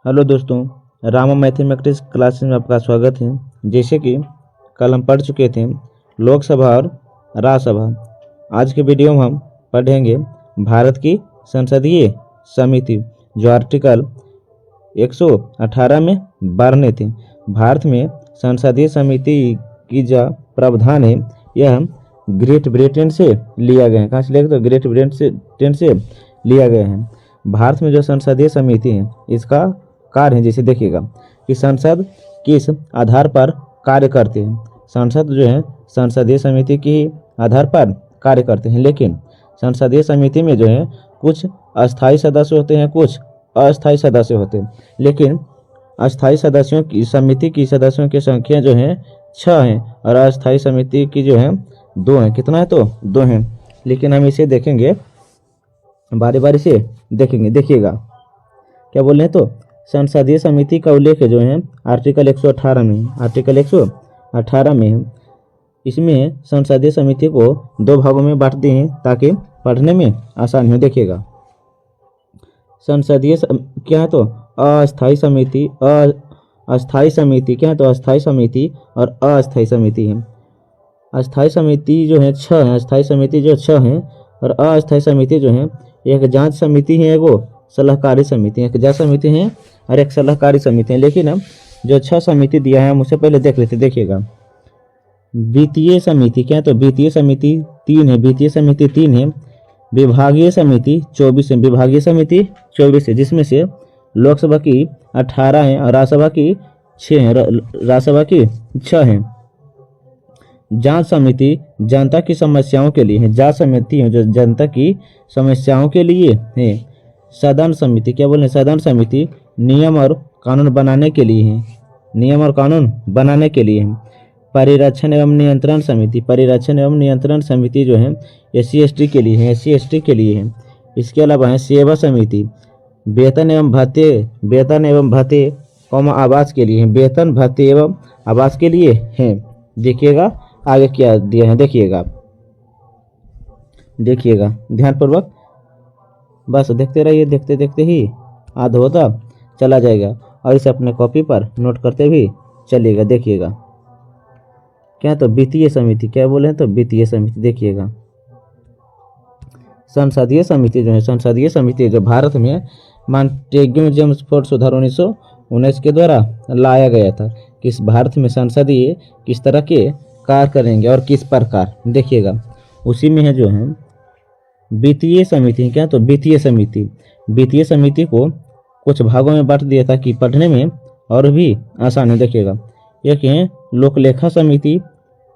Hello दोस्तों, Rama mathematics classes में आपका स्वागत है। जैसे कि कल हम पढ़ चुके थे लोकसभा और राज्यसभा। आज के वीडियो में हम पढ़ेंगे भारत की संसदीय समिति, जो आर्टिकल 118 में वर्णित थे। भारत में संसदीय समिति की जो प्रावधान है यह ग्रेट ब्रिटेन से लिया गया है। कहाँ से लिया गया? तो ग्रेट ब्रिटेन से लिया गया है। भारत में जो संसदीय समिति है इसका कार्य है, जैसे देखिएगा कि संसद किस आधार पर कार्य करते हैं। संसद जो है संसदीय समिति के आधार पर कार्य करते हैं, लेकिन संसदीय समिति में जो है कुछ अस्थायी सदस्य होते हैं, कुछ अस्थायी सदस्य होते हैं। लेकिन अस्थायी सदस्यों की समिति की सदस्यों की संख्या जो है 6 है और अस्थायी समिति की जो है 2 है। कितना है? तो 2 है। लेकिन हम इसे देखेंगे बारी बारी से देखेंगे। देखिएगा क्या बोल रहे हैं, तो संसदीय समिति का उल्लेख जो है आर्टिकल 118 में है। आर्टिकल 118 में है। इसमें संसदीय समिति को 2 भागों में बांट दिए हैं ताकि पढ़ने में आसानी हो। देखिएगा संसदीय क्या है? तो अस्थायी समिति, अस्थायी समिति क्या है? तो अस्थायी समिति और अस्थायी समिति है। अस्थायी समिति जो है 6 है, अस्थायी समिति जो 6 है और अस्थायी समिति जो है एक जांच समिति है, एगो सलाहकारी समिति है। एक जांच समिति है और एक सलाहकारी समिति है। लेकिन हम जो 6 समिति दिया है हम उससे पहले देख लेते। देखिएगा वित्तीय समिति क्या है? तो वित्तीय समिति 3 है, वित्तीय समिति 3 है। विभागीय समिति 24 है, विभागीय समिति 24 है, जिसमें से लोकसभा की 18 है और राज्यसभा की 6 है, राज्यसभा की 6 है। जांच समिति जनता की समस्याओं के लिए है, जांच समिति है जो जनता की समस्याओं के लिए है। सदन समिति क्या बोले? सदन समिति नियम और कानून बनाने के लिए है, नियम और कानून बनाने के लिए है। परिरक्षण एवं नियंत्रण समिति, परिरक्षण एवं नियंत्रण समिति जो है SC/ST के लिए है, SC/ST के लिए है। इसके अलावा है सेवा समिति, वेतन एवं भत्ते आवास के लिए है, वेतन भत्ते एवं आवास के लिए है। देखिएगा आगे क्या दिया है, देखिएगा ध्यानपूर्वक, बस देखते रहिए। देखते देखते ही आधा होता चला जाएगा और इसे अपने कॉपी पर नोट करते भी चलिएगा। देखिएगा क्या तो वित्तीय समिति क्या बोले हैं? तो वित्तीय समिति। देखिएगा संसदीय समिति जो है, संसदीय समिति जो भारत में मॉन्टेग्यू जेम्सफोर्ड सुधार 1919 के द्वारा लाया गया था। किस भारत में संसदीय किस तरह के कार्य करेंगे और किस प्रकार, देखिएगा उसी में है जो है वित्तीय समिति। क्या तो वित्तीय समिति, वित्तीय समिति को कुछ भागों में बांट दिया था कि पढ़ने में और भी आसान है। देखिएगा एक है लोकलेखा समिति,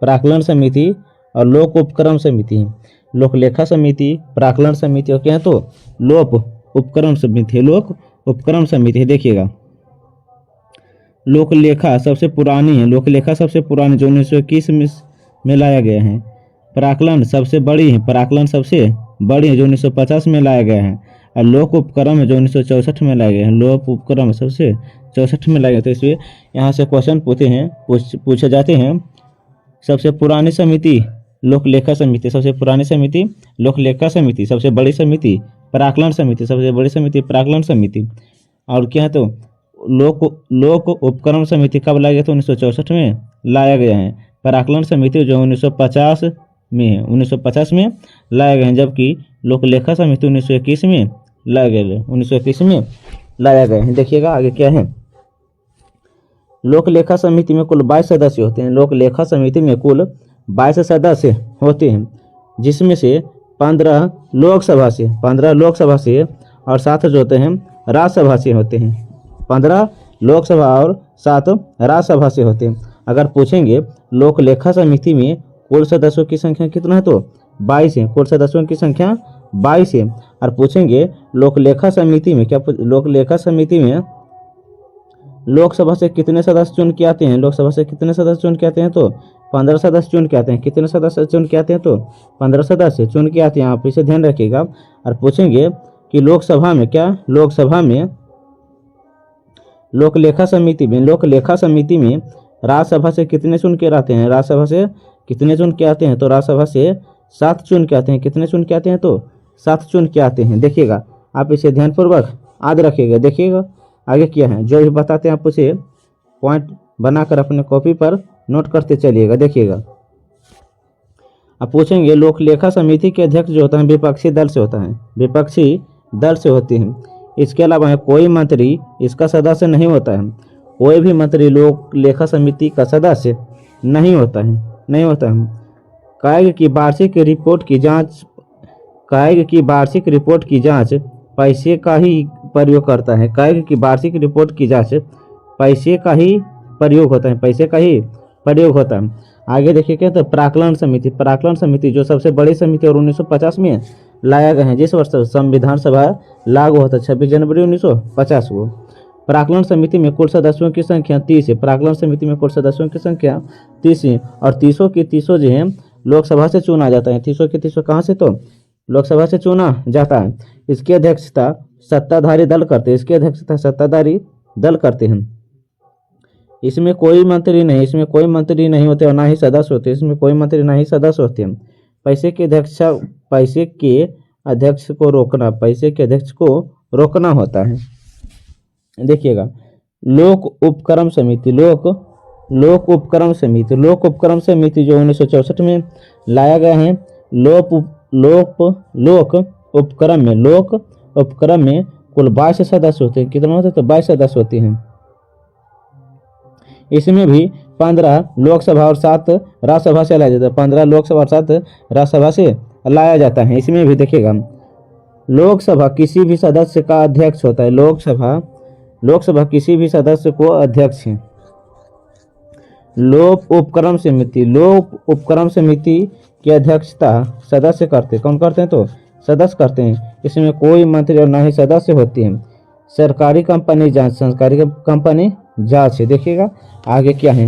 प्राक्कलन समिति और लोक उपक्रम समिति है। लोकलेखा समिति, प्राक्कलन समिति और क्या है? तो लोक उपक्रम समिति, लोक उपक्रम समिति है। देखिएगा लोकलेखा सबसे पुरानी है, लोकलेखा सबसे पुरानी जो 1921 में लाया गया है। प्राक्कलन सबसे बड़ी है, प्राक्कलन सबसे बड़ी है जो 1950 में लाया गया है। और लोक उपक्रम है जो 1964 में लाया गया है, लोक उपक्रम सबसे 64 में लाया गया। तो इसलिए यहाँ से क्वेश्चन पूछे जाते हैं। सबसे पुरानी समिति लोकलेखा समिति, सबसे पुरानी समिति लोकलेखा समिति, सबसे बड़ी समिति प्राक्कलन समिति, सबसे बड़ी समिति प्राक्कलन समिति। और क्या है? तो लोक उपक्रम समिति कब लाया गया? तो 1964 में लाया गया है। प्राक्कलन समिति जो 1950 में है, 1950 में लाया गया है, जबकि लोकलेखा समिति 1921 में लाया गया, 1921 में लाया गया है। देखिएगा आगे क्या है। लोकलेखा समिति में कुल 22 सदस्य होते हैं। लोकलेखा समिति में कुल 22 सदस्य होते हैं, जिसमें से 15 लोकसभा से और 7 जो होते हैं राज्यसभा से होते हैं। 15 लोकसभा और 7 राज्यसभा से होते हैं। अगर पूछेंगे लोकलेखा समिति में कुल सदस्यों की संख्या कितना है? तो 22 है, कुल सदस्यों की संख्या 22 है। और पूछेंगे लोकलेखा समिति में क्या, लोकलेखा समिति में लोकसभा से कितने सदस्य चुन के आते हैं? लोकसभा से कितने सदस्य चुन के आते हैं? तो 15 सदस्य चुन के आते हैं। कितने सदस्य चुन के आते हैं? तो 15 सदस्य चुन के आते हैं। आप इसे ध्यान रखिएगा। और पूछेंगे कि लोकसभा में क्या, लोकसभा में लोकलेखा समिति में राज्यसभा से कितने चुन के आते हैं? राज्यसभा से कितने चुन के आते हैं? तो राज्यसभा से 7 चुन के आते हैं। कितने चुन के आते हैं? तो 7 चुन के आते हैं। देखिएगा आप इसे ध्यानपूर्वक याद रखिएगा। देखिएगा आगे क्या है जो भी बताते हैं आप उसे पॉइंट बनाकर अपने कॉपी पर नोट करते चलिएगा। देखिएगा, अब पूछेंगे लोक लेखा समिति के अध्यक्ष जो होता है विपक्षी दल से होता है, विपक्षी दल से होती है। इसके अलावा कोई मंत्री इसका सदस्य नहीं होता है, कोई भी मंत्री लोक लेखा समिति का सदस्य नहीं होता है, नहीं होता है। कायग की वार्षिक रिपोर्ट की जांच, कायग की वार्षिक रिपोर्ट की जांच पैसे का ही प्रयोग करता है। कायग की वार्षिक रिपोर्ट की जांच पैसे का ही प्रयोग होता है, पैसे का ही प्रयोग होता है। आगे देखिए क्या तो प्राक्कलन समिति, प्राक्कलन समिति जो सबसे बड़ी समिति और 1950 में लाया गया है, जिस वर्ष संविधान सभा लागू होता है 26 जनवरी 1950 को। प्राक्कलन समिति में कुल सदस्यों की संख्या 30 है। प्राक्कलन समिति में कुल सदस्यों की संख्या 30 है और 30 की 30 जो है लोकसभा से चुना जाता है। 30 की 30 कहाँ से, तो लोकसभा से चुना जाता है। इसकी अध्यक्षता सत्ताधारी दल करते हैं, इसकी अध्यक्षता सत्ताधारी दल करते हैं। इसमें कोई मंत्री नहीं, इसमें कोई मंत्री नहीं होते और ना ही सदस्य होते, इसमें कोई मंत्री ना ही सदस्य होते हैं। पैसे के अध्यक्ष को रोकना, पैसे के अध्यक्ष को रोकना होता है। देखिएगा, लोक उपक्रम समिति, लोक उपक्रम समिति, लोक उपक्रम समिति जो 1964 में लाया गया है। लोक उपक्रम में कुल 22 सदस्य होते हैं। कितने होते हैं, तो 22 सदस्य होते हैं। इसमें भी 15 लोकसभा और 7 राज्यसभा से लाया जाता है, 15 लोकसभा और 7 राज्यसभा से लाया जाता है। इसमें भी देखिएगा, लोकसभा किसी भी सदस्य का अध्यक्ष होता है, लोकसभा किसी भी सदस्य को अध्यक्ष है। लोक उपक्रम समिति की अध्यक्षता सदस्य करते, कौन करते हैं, तो सदस्य करते हैं। इसमें कोई मंत्री और ना ही सदस्य होते हैं। सरकारी कंपनी जांच है। देखिएगा आगे क्या है,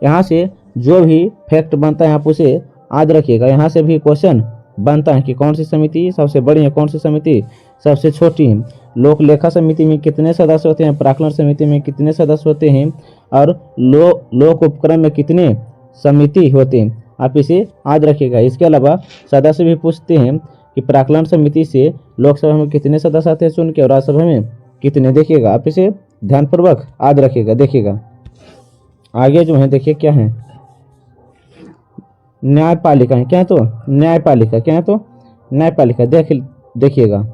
यहाँ से जो भी फैक्ट बनता है आप उसे याद रखिएगा। यहाँ से भी क्वेश्चन बनता है कि कौन सी समिति सबसे बड़ी है, कौन सी समिति सबसे छोटी है। लोक लेखा समिति में कितने सदस्य होते हैं, प्राक्कलन समिति में कितने सदस्य होते हैं और लोक उपक्रम में कितने समिति होते हैं, आप इसे याद रखिएगा। इसके अलावा सदस्य भी पूछते हैं कि प्राक्कलन समिति से लोकसभा में कितने सदस्य आते हैं चुन के और राज्यसभा में कितने। देखिएगा, आप इसे ध्यानपूर्वक याद रखिएगा। देखिएगा आगे जो है, देखिए क्या है, न्यायपालिका है। क्या है, तो न्यायपालिका, क्या है, तो न्यायपालिका। देखिएगा,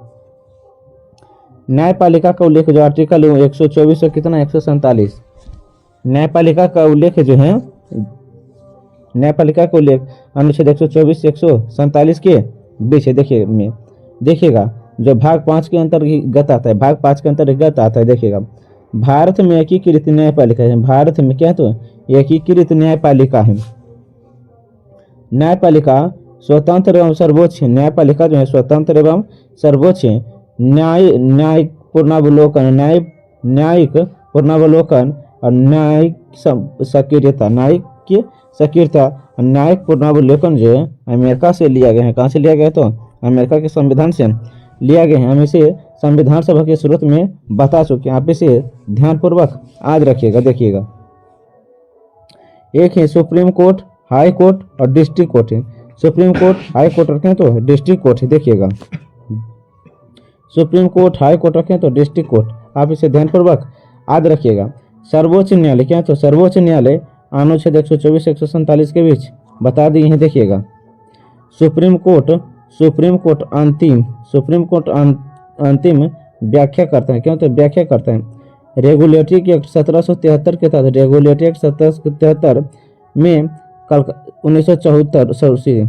न्यायपालिका का उल्लेख जो आर्टिकल 124 और कितना 147, न्यायपालिका का उल्लेख जो है, न्यायपालिका का उल्लेख अनुच्छेद 124 147 के बीच है। देखिएगा जो भाग 5 के अंतर्गत आता है, भाग 5 के अंतर्गत आता है। देखिएगा, भारत में एकीकृत न्यायपालिका है। भारत में क्या है, तो एकीकृत न्यायपालिका है। न्यायपालिका स्वतंत्र एवं सर्वोच्च है। न्यायपालिका जो है स्वतंत्र एवं सर्वोच्च है। न्यायिक पूर्णावलोकन और न्यायिक सक्रियता, न्यायिक पूर्णावलोकन जो है अमेरिका से लिया गया है। कहाँ से लिया गया है, तो अमेरिका के संविधान से लिया गया है। हम इसे संविधान सभा के शुरुआत में बता चुके हैं, आप इसे ध्यानपूर्वक याद रखिएगा। देखिएगा, एक है सुप्रीम कोर्ट, हाई कोर्ट और डिस्ट्रिक्ट कोर्ट है। सुप्रीम कोर्ट, हाई कोर्ट रखें तो डिस्ट्रिक्ट कोर्ट है। देखिएगा, सुप्रीम कोर्ट, हाई कोर्ट रखें तो डिस्ट्रिक्ट कोर्ट, आप इसे ध्यानपूर्वक याद रखिएगा। सर्वोच्च न्यायालय क्या है, तो सर्वोच्च न्यायालय अनुच्छेद 124 147 के बीच बता दिए हैं। देखिएगा, सुप्रीम कोर्ट अंतिम व्याख्या करता है। क्यों, तो व्याख्या करता है। रेगुलेटरी एक्ट 1773 के तहत, रेगुलेटरी एक्ट 1773 में 1974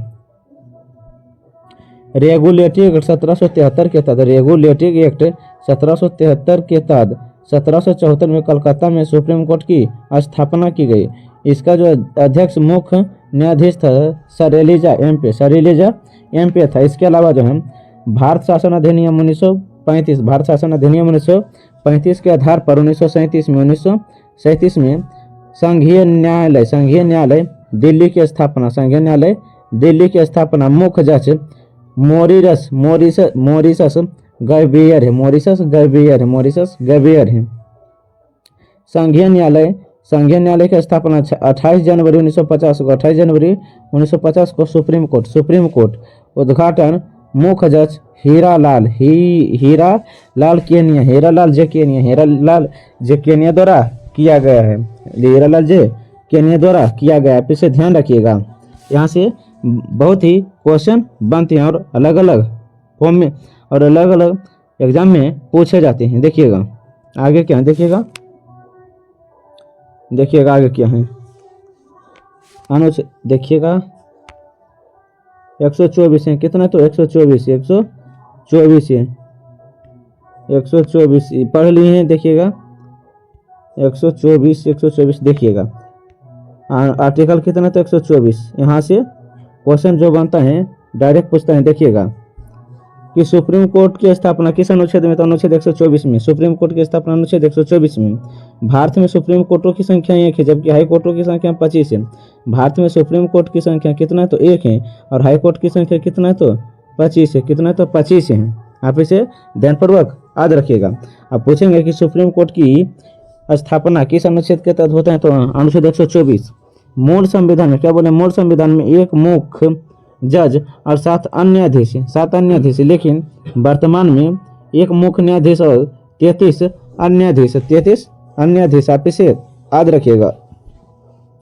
रेगुलेटरी एक्ट 1773 के तहत, रेगुलेटरी एक्ट 1773 के तहत 1774 में कलकत्ता में सुप्रीम कोर्ट की स्थापना की गई। इसका जो अध्यक्ष मुख्य न्यायाधीश था शैलेजा एम.पे था। इसके अलावा जो है भारत शासन अधिनियम 1935, भारत शासन अधिनियम 1935 के आधार पर 1937 में संघीय न्यायालय दिल्ली की स्थापना मुख्य जज मॉरिशस गैबियर है। संघीय न्यायालय की स्थापना 28 जनवरी 1950 को सुप्रीम कोर्ट उद्घाटन मुख्य जज हीरा लाल केनिया द्वारा किया गया है। हीरा लाल जे केनिया द्वारा किया गया है। इसे ध्यान रखिएगा, यहाँ से बहुत ही क्वेश्चन बनते हैं और अलग अलग फॉर्म में और अलग अलग एग्जाम में पूछे जाते हैं। देखिएगा आगे क्या है, देखिएगा आगे क्या है। अनुच्छेद देखिएगा 124 है, कितना तो 124 है 124 पढ़ लिए हैं। देखिएगा 124 देखिएगा आर्टिकल कितना तो 124। यहाँ से क्वेश्चन जो बनता है डायरेक्ट पूछता है। देखिएगा कि सुप्रीम कोर्ट की स्थापना किस अनुच्छेद में, तो अनुच्छेद 124 में। सुप्रीम कोर्ट की स्थापना अनुच्छेद 124 में। भारत में सुप्रीम कोर्टों की संख्या 1 है, जबकि हाई कोर्टों की संख्या 25 है। भारत में सुप्रीम कोर्ट की संख्या कितना तो 1 है और हाई कोर्ट की संख्या कितना तो 25 है। कितना तो 25 है। आप इसे ध्यानपूर्वक याद रखिएगा। अब पूछेंगे कि सुप्रीम कोर्ट की स्थापना किस अनुच्छेद के तहत होता है, तो अनुच्छेद 124। मूल संविधान में क्या बोले, मूल संविधान में एक मुख्य जज और 7 अन्य अध्यक्ष, लेकिन वर्तमान में एक मुख्य न्यायाधीश और 33 अन्य अध्यक्ष। आप इसे याद रखिएगा।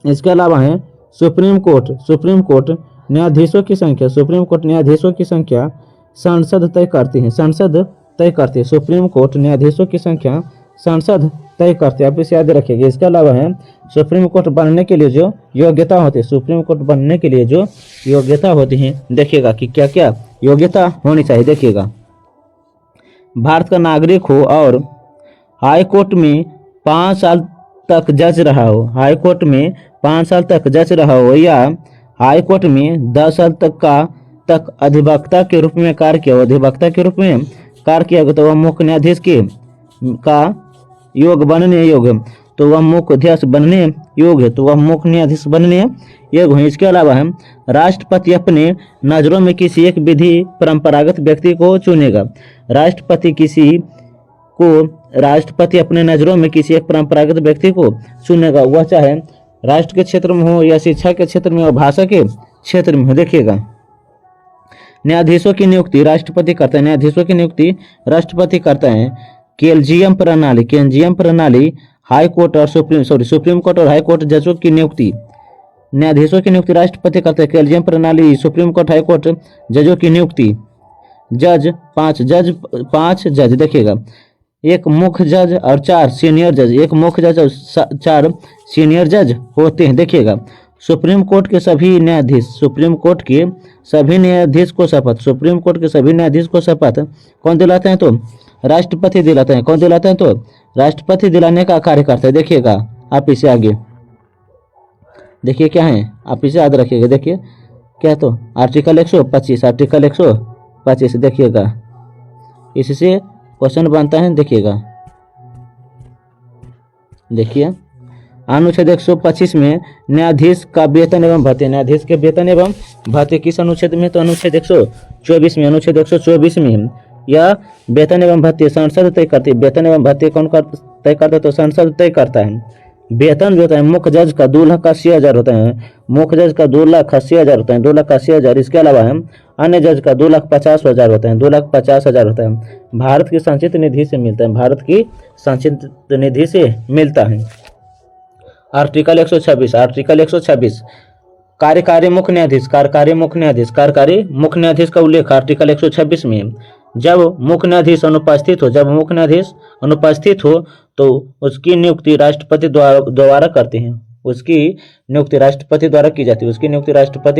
इसके अलावा है सुप्रीम कोर्ट न्यायाधीशों की संख्या, संसद तय करती है। सुप्रीम कोर्ट न्यायाधीशों की संख्या संसद तय करते हैं। आप इसे याद रखिएगा। इसके अलावा है सुप्रीम कोर्ट बनने के लिए जो योग्यता होती है, देखिएगा कि क्या क्या योग्यता होनी चाहिए। देखिएगा भारत का नागरिक हो और हाई कोर्ट में 5 साल तक जज रहा हो, या हाई कोर्ट में 10 साल तक अधिवक्ता के रूप में कार्य किया हो, तो वह मुख्य न्यायाधीश का योग बनने योग्य, तो वह मुख्य न्यायाधीश बनने योग्य है। इसके अलावा है राष्ट्रपति अपने नजरों में किसी एक विधि परंपरागत व्यक्ति को चुनेगा। राष्ट्रपति अपने नजरों में किसी एक परंपरागत व्यक्ति को चुनेगा, वह चाहे राष्ट्र के क्षेत्र में हो या शिक्षा के क्षेत्र में हो, भाषा के क्षेत्र में हो। देखिएगा न्यायाधीशों की नियुक्ति राष्ट्रपति करता है। केंजियम प्रणाली हाई कोर्ट और सुप्रीम कोर्ट और हाई कोर्ट जजों की नियुक्ति, न्यायाधीशों की नियुक्ति राष्ट्रपति करते हैं। केंजियम प्रणाली सुप्रीम कोर्ट हाई कोर्ट जजों की नियुक्ति, पांच जज देखिएगा, एक मुख्य जज और 4 सीनियर जज, एक मुख्य जज और 4 सीनियर जज होते हैं। देखिएगा सुप्रीम कोर्ट के सभी न्यायाधीश को शपथ कौन दिलाते हैं, तो राष्ट्रपति दिलाते हैं। कौन दिलाते हैं, तो राष्ट्रपति दिलाने का कार्य करते हैं। देखिएगा आप इसे आगे देखिए क्या है, आप इसे याद रखिएगा। देखिए क्या, तो आर्टिकल 125 देखिएगा, इससे क्वेश्चन बनता है। देखिए अनुच्छेद 125 में न्यायाधीश का वेतन एवं भत्ते, किस अनुच्छेद में, तो अनुच्छेद 124 में या वेतन एवं भत्ते संसद तय करती है। वेतन एवं भत्ते कौन तय करता है, तो संसद तय करता है। वेतन जो होता है मुख्य जज का 2,80,000 होता है, 2,80,000। इसके अलावा है अन्य जज का 2,50,000 होता है, 2,50,000 होता है। भारत की संचित निधि से मिलता है। आर्टिकल 126 कार्यकारी मुख्य न्यायाधीश का उल्लेख आर्टिकल 126 में। जब मुख्य न्यायाधीश अनुपस्थित हो तो उसकी नियुक्ति राष्ट्रपति द्वारा करते हैं। उसकी नियुक्ति राष्ट्रपति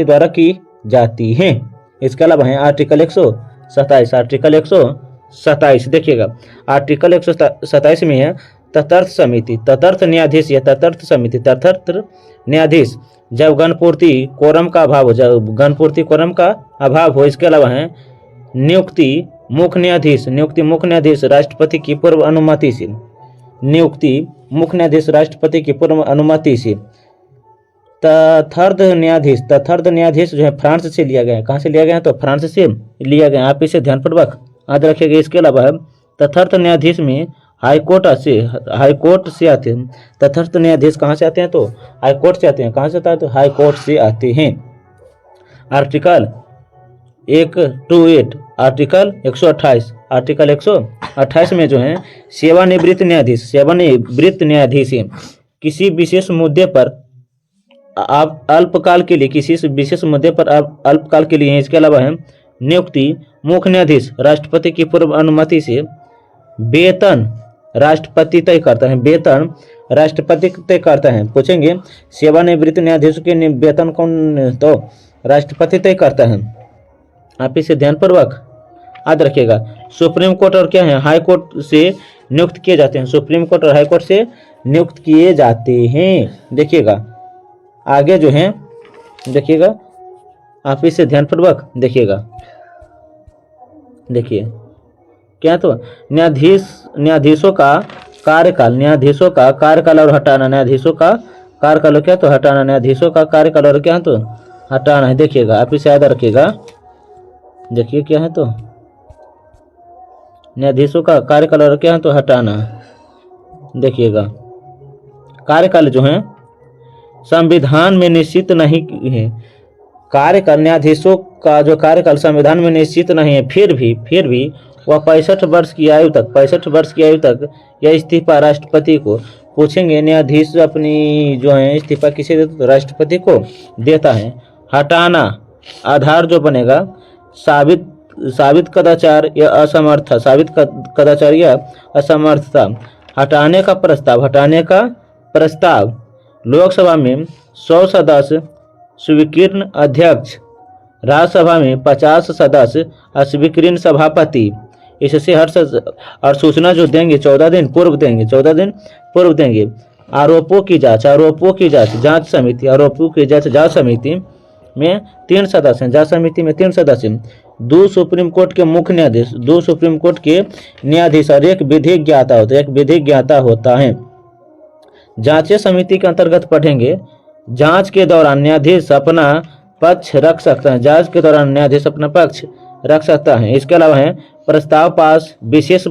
द्वारा की जाती है। इसके अलावा है आर्टिकल 127 देखिएगा। आर्टिकल 127 में है तटस्थ न्यायाधीश जब गणपूर्ति कोरम का अभाव हो। इसके अलावा है नियुक्ति मुख्य न्यायाधीश राष्ट्रपति की पूर्व अनुमति से तथर्थ न्यायाधीश जो है फ्रांस से लिया गया है। कहाँ से लिया गया है, तो फ्रांस से लिया गया है। आप इसे ध्यानपूर्वक याद रखिएगा। इसके अलावा तथर्थ न्यायाधीश में हाई कोर्ट से आते हैं। तथर्थ न्यायाधीश कहाँ से आते हैं, तो हाई कोर्ट से आते हैं। कहाँ से आते हैं, तो हाई कोर्ट से आते हैं। आर्टिकल 128 आर्टिकल 128 में जो है सेवानिवृत्त न्यायाधीश किसी विशेष मुद्दे पर आप अल्पकाल के लिए इसके अलावा है नियुक्ति मुख्य न्यायाधीश राष्ट्रपति की पूर्व अनुमति से वेतन राष्ट्रपति तय करता है। पूछेंगे सेवानिवृत्त न्यायाधीशों के वेतन कौन, तो राष्ट्रपति तय करता है। आप इसे ध्यानपूर्वक याद रखिएगा। सुप्रीम कोर्ट और क्या है, हाई कोर्ट से नियुक्त किए जाते हैं। सुप्रीम कोर्ट और हाई कोर्ट से नियुक्त किए जाते हैं। देखिएगा आगे जो है, देखिएगा आप इसे ध्यानपूर्वक देखिएगा। देखिए क्या, तो न्यायाधीशों का कार्यकाल और हटाना, न्यायाधीशों का कार्यकाल क्या, तो हटाना, न्यायाधीशों का कार्यकाल और क्या, तो हटाना है। देखिएगा आप इसे याद रखिएगा। देखिए क्या है, तो न्यायाधीशों का कार्यकाल और क्या है, तो हटाना। देखिएगा कार्यकाल जो है संविधान में निश्चित नहीं है। कार्यकाल, न्यायाधीशों का जो कार्यकाल संविधान में निश्चित नहीं है, फिर भी वह 65 वर्ष की आयु तक यह इस्तीफा राष्ट्रपति को, पूछेंगे न्यायाधीश अपनी जो है इस्तीफा किसे देता, तो राष्ट्रपति को देता है। हटाना आधार जो बनेगा साबित कदाचार या असमर्थता। हटाने का प्रस्ताव लोकसभा में 100 सदस्य स्वीकृत अध्यक्ष, राज्यसभा में 50 सदस्य अस्वीकृत सभापति। इससे और सूचना जो देंगे 14 दिन पूर्व देंगे। आरोपों की जांच जांच समिति में 3 सदस्य हैं। जांच समिति में 3 सदस्य, 2 सुप्रीम कोर्ट के मुख्य न्यायाधीश, 2 सुप्रीम कोर्ट के न्यायाधीश और एक विधिक ज्ञाता होता है। जांच समिति के अंतर्गत पढ़ेंगे, जांच के दौरान न्यायाधीश अपना पक्ष रख सकता है। इसके अलावा है प्रस्ताव पास विशेष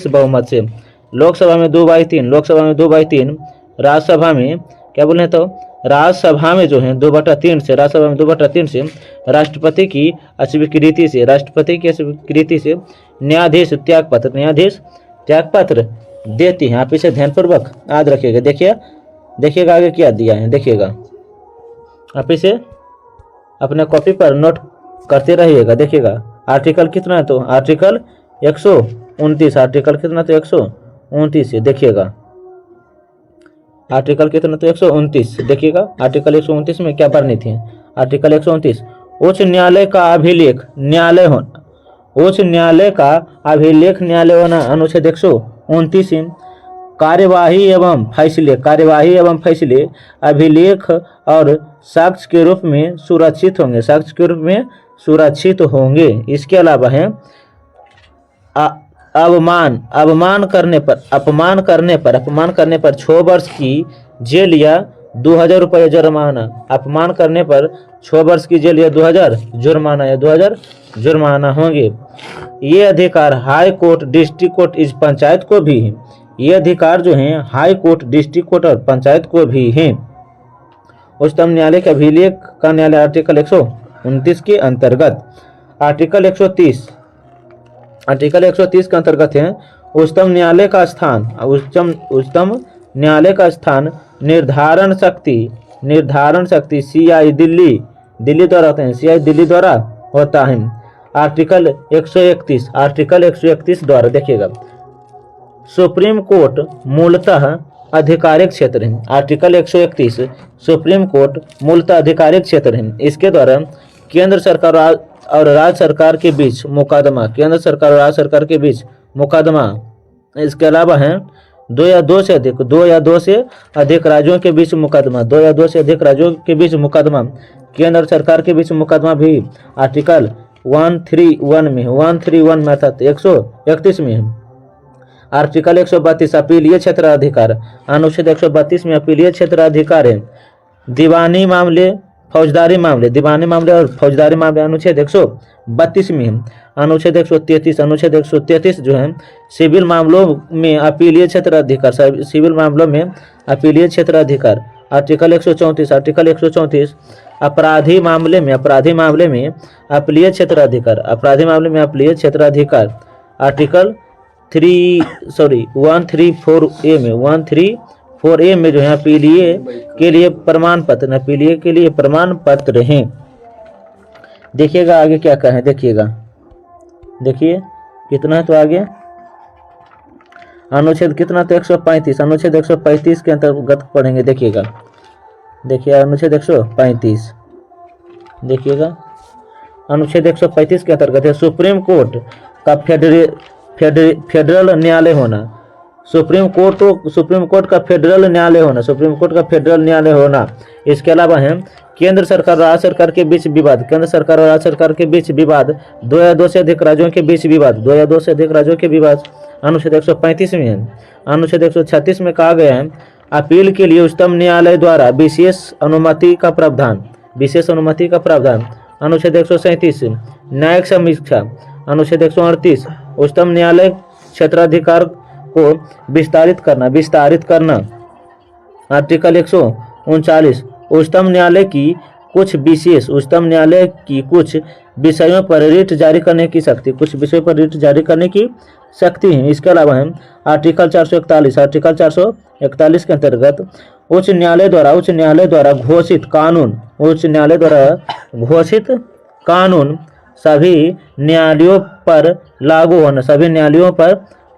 बहुमत से। लोकसभा में 2/3, राज्यसभा में क्या बोले, तो राज्यसभा में जो है 2/3 से राष्ट्रपति की अस्वीकृति से न्यायाधीश त्यागपत्र देती हैं। आप इसे ध्यानपूर्वक याद रखिएगा। देखिएगा आगे क्या दिया है। देखिएगा आप इसे अपने कॉपी पर नोट करते रहिएगा। देखिएगा आर्टिकल कितना है, तो आर्टिकल 129, आर्टिकल कितना, तो 129 है। देखिएगा आर्टिकल कितना, तो 129। देखिएगा आर्टिकल 129 में क्या वर्णित है। आर्टिकल 129, उच्च न्यायालय का अभिलेख न्यायालय होना। अनुच्छेद 129, कार्यवाही एवं फैसले अभिलेख और साक्ष्य के रूप में सुरक्षित होंगे। इसके अलावा है अपमान करने पर 6 वर्ष की जेल या 2000 रुपये जुर्माना। अपमान करने पर 6 वर्ष की जेल या 2000 जुर्माना होंगे। ये अधिकार हाई कोर्ट, डिस्ट्रिक्ट कोर्ट, इस पंचायत को भी है। ये अधिकार जो हैं हाई कोर्ट, डिस्ट्रिक्ट कोर्ट और पंचायत को भी हैं। उच्चतम न्यायालय के अभिलेख का न्यायालय आर्टिकल 129 के अंतर्गत। आर्टिकल 130 के अंतर्गत है उच्चतम न्यायालय का स्थान निर्धारण शक्ति सीआई दिल्ली द्वारा होता है। आर्टिकल 131 द्वारा। देखिएगा सुप्रीम कोर्ट मूलतः आधिकारिक क्षेत्र है। आर्टिकल 131, सुप्रीम कोर्ट मूलतः आधिकारिक क्षेत्र है। इसके द्वारा केंद्र सरकार और राज्य सरकार के बीच मुकदमा, इसके अलावा है 2 या 2 से अधिक राज्यों के बीच मुकदमा, केंद्र सरकार के बीच मुकदमा भी आर्टिकल 131 में अर्थात 131 में है। आर्टिकल 132 अपीलीय क्षेत्राधिकार। अनुच्छेद 132 में अपीलीय क्षेत्राधिकार है। दीवानी मामले और फौजदारी मामले अनुच्छेद 132 में है। अनुच्छेद 133 जो है सिविल मामलों में अपीलीय क्षेत्राधिकार। आर्टिकल 134, आर्टिकल 134 अपराधी मामले में अपीलीय क्षेत्राधिकार, अपराधी मामले में अपीलीय क्षेत्राधिकार। आर्टिकल 134A में 134A में जो है अपीलीय के लिए प्रमाण पत्र, अपीलीय के लिए प्रमाण पत्र हैं। देखिएगा आगे क्या कहें, देखिएगा, देखिए कितना है तो आगे अनुच्छेद कितना तो 135, अनुच्छेद 135 के अंतर्गत पढ़ेंगे। देखिएगा, देखिए अनुच्छेद 135, देखिएगा अनुच्छेद 135 के अंतर्गत है सुप्रीम कोर्ट का फेडरल न्यायालय होना। सुप्रीम कोर्ट का फेडरल न्यायालय होना, सुप्रीम कोर्ट का फेडरल न्यायालय होना। इसके अलावा है केंद्र सरकार और राज्य सरकार के बीच विवाद, केंद्र सरकार और राज्य सरकार के बीच विवाद, 2 या 2 से अधिक राज्यों के बीच विवाद, 2 या 2 से अधिक राज्यों के विवाद अनुच्छेद 135 में है। अनुच्छेद 136 में कहा गया है अपील के लिए उच्चतम न्यायालय द्वारा विशेष अनुमति का प्रावधान, विशेष अनुमति का प्रावधान। अनुच्छेद 137 न्यायिक समीक्षा, अनुच्छेद 138 उच्चतम न्यायालय क्षेत्राधिकार को विस्तारित करना। आर्टिकल 139 उच्चतम न्यायालय की कुछ विषयों पर रिट जारी करने की शक्ति, कुछ विषयों पर रिट जारी करने की शक्ति है। इसके अलावा है आर्टिकल 441, आर्टिकल 441 के अंतर्गत उच्च न्यायालय द्वारा घोषित कानून सभी न्यायालयों पर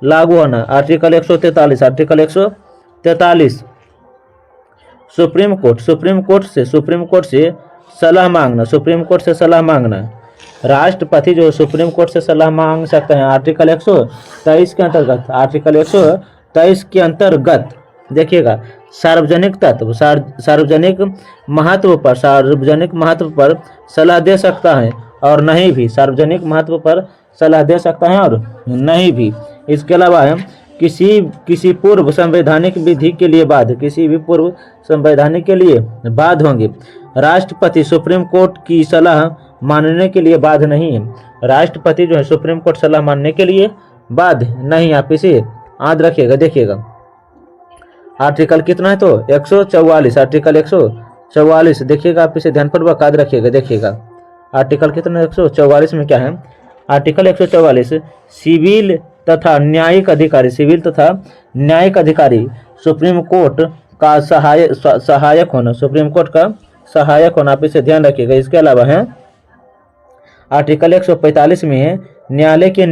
लागू होना। आर्टिकल 143, आर्टिकल 143 सुप्रीम कोर्ट से सलाह मांगना, राष्ट्रपति जो सुप्रीम कोर्ट से सलाह मांग सकते हैं। आर्टिकल 123 के अंतर्गत, आर्टिकल 123 के अंतर्गत देखिएगा सार्वजनिक महत्व पर सलाह दे सकता है और नहीं भी, सार्वजनिक महत्व पर सलाह दे सकता है और नहीं भी। इसके अलावा है किसी पूर्व संवैधानिक विधि के लिए बाध्य, किसी भी पूर्व संवैधानिक के लिए बाध्य होंगे। राष्ट्रपति सुप्रीम कोर्ट की सलाह मानने के लिए बाध्य नहीं है। राष्ट्रपति जो है सुप्रीम कोर्ट सलाह मानने के लिए बाध्य नहीं, आप इसे याद रखिएगा। देखिएगा आर्टिकल कितना है तो 144, आर्टिकल 144 देखिएगा, आप इसे ध्यानपूर्वक याद रखिएगा। देखिएगा आर्टिकल कितना 144 में क्या है। आर्टिकल 144 सिविल तथा न्यायिक अधिकारी सुप्रीम कोर्ट का सहायक होना, सुप्रीम कोर्ट का सहायक होना, आप इसे ध्यान रखिएगा। इसके अलावा है आर्टिकल 145 में है न्यायालय के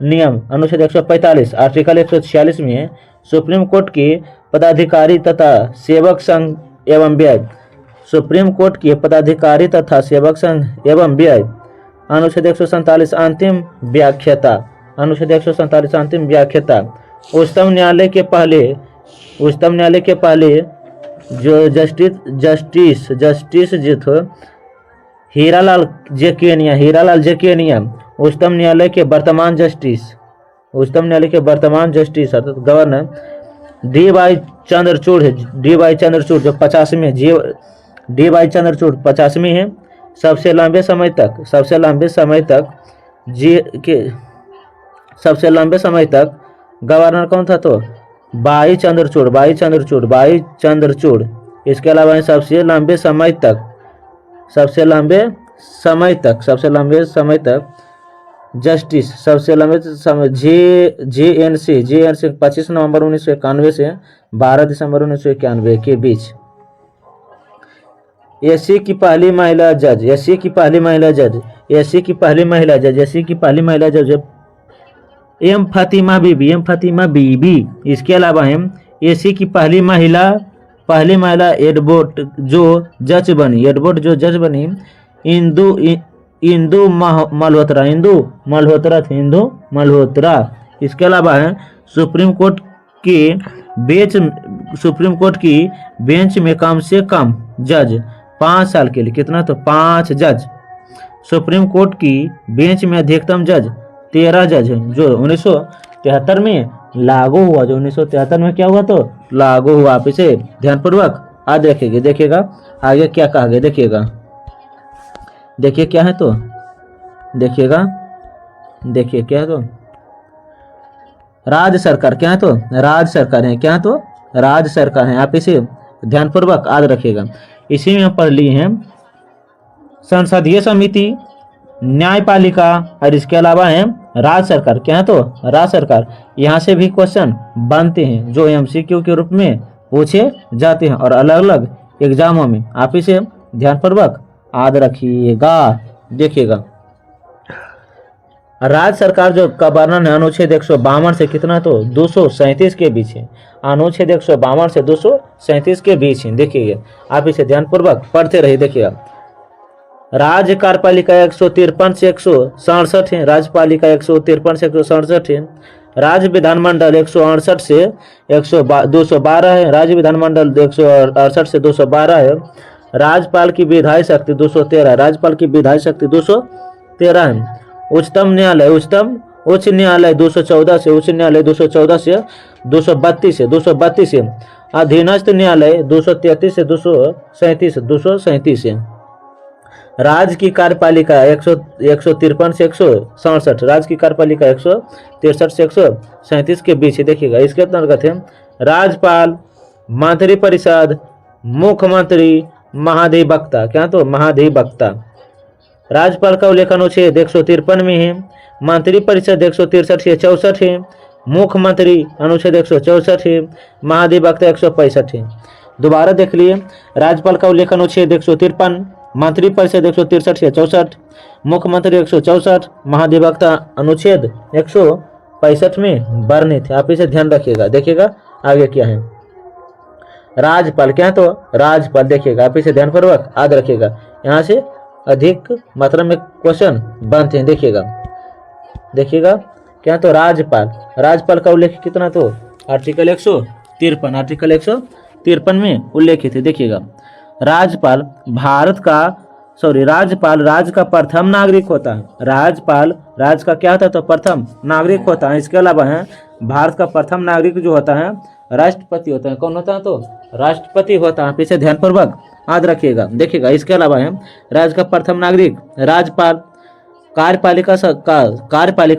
नियम, अनुच्छेद 145। आर्टिकल 146 में है सुप्रीम कोर्ट के पदाधिकारी तथा सेवक संघ एवं व्यय, सुप्रीम कोर्ट के पदाधिकारी तथा सेवक संघ एवं व्यय। अनुच्छेद 147 अंतिम व्याख्याता, अनुच्छेद 147 अंतिम व्याख्याता। उच्चतम न्यायालय के पहले जो जस्टिस जो थे हीरालाल जेकेनिया उच्चतम न्यायालय के वर्तमान जस्टिस अर्थात गवर्नर डी.वाई. चंद्रचूड़ जो 50वें डी.वाई. चंद्रचूड़ 50वें है। सबसे लंबे समय तक गवर्नर कौन था तो बाई चंद्रचूड़। इसके अलावा सबसे लंबे समय तक जस्टिस, सबसे लंबे समय JNC 25 नवंबर 1991 से 12 दिसंबर 1991 के बीच। एससी की पहली महिला जज एम फातिमा बीबी। इसके अलावा है एससी की पहली महिला एडवोकेट जो जज बनी इंदु मल्होत्रा। इसके अलावा है सुप्रीम कोर्ट की बेंच में कम से कम जज 5 साल के लिए, कितना तो 5 जज। सुप्रीम कोर्ट की बेंच में अधिकतम जज 13 जज हैं, जो 1973 में लागू हुआ, जो 1973 में क्या हुआ तो लागू हुआ। आप इसे ध्यानपूर्वक याद रखिएगा। देखिएगा आगे क्या कहा गया। देखिए क्या है तो देखिए क्या है तो राज्य सरकार, क्या है तो राज्य सरकार है, क्या है तो राज्य सरकार है। आप इसे ध्यानपूर्वक याद रखिएगा। इसी में हम पढ़ लिए हैं संसदीय समिति, न्यायपालिका और इसके अलावा है राज्य सरकार। क्या है तो राज्य सरकार। यहाँ से भी क्वेश्चन बनते हैं जो एमसीक्यू के रूप में पूछे जाते हैं और अलग अलग एग्जामों में। आप इसे ध्यानपूर्वक याद रखिएगा। देखिएगा राज्य सरकार जो का वर्णन है अनुच्छेद 152 से कितना तो 237 के बीच है। अनुच्छेद 152 से 237 के बीच है। देखिए आप इसे ध्यानपूर्वक पढ़ते रहिए। देखिएगा राज्य कार्यपालिका 153 से 167 है, राज्यपालिका 153 से 167 है। राज्य विधानमंडल 168 से 212 है, राज्य विधानमंडल 168 से 212 है। राज्यपाल की विधायी शक्ति 213, राज्यपाल की विधायी शक्ति 213 है। उच्च न्यायालय 214 से, उच्च न्यायालय 214 से 232 है। अधीनस्थ न्यायालय 233 से 237 है। राज्य की कार्यपालिका 153 से 167, राज्य की कार्यपालिका 163 से 137 के बीच है। देखिएगा इसके अंतर्गत है राज्यपाल, मंत्रिपरिषद, मुख्यमंत्री, महाधिवक्ता। क्या तो महाधिवक्ता। राज्यपाल का उल्लेख अनुच्छेद 153 में है, मंत्रिपरिषद 163 से 64 है, मुख्यमंत्री अनुच्छेद 164 है, महाधिवक्ता 165 है। दोबारा देख लिए राज्यपाल का उल्लेख अनुच्छेद 153, मंत्रिपरिषद 163 से 64, मुख्यमंत्री 164, महाधिवक्ता अनुच्छेद 165 में वर्णित है। आप इसे ध्यान रखिएगा। देखिएगा आगे क्या है राज्यपाल। क्या तो राज्यपाल। देखिएगा आप इसे ध्यानपूर्वक याद रखिएगा। यहाँ से अधिक मात्रा में क्वेश्चन बनते हैं। देखिएगा क्या तो राज्यपाल। राज्यपाल का उल्लेख कितना तो आर्टिकल 153, आर्टिकल 153 में उल्लेखित है। देखिएगा राज्यपाल राज्यपाल राज्य का प्रथम नागरिक होता है। राज्यपाल राज्य का क्या होता है तो प्रथम नागरिक होता है। इसके अलावा है भारत का प्रथम नागरिक जो होता है राष्ट्रपति होता है। कौन होता है तो राष्ट्रपति होता है। इसे ध्यानपूर्वक याद रखिएगा। देखिएगा इसके अलावा है राज्य का प्रथम नागरिक राज्यपाल। कार्यपालिका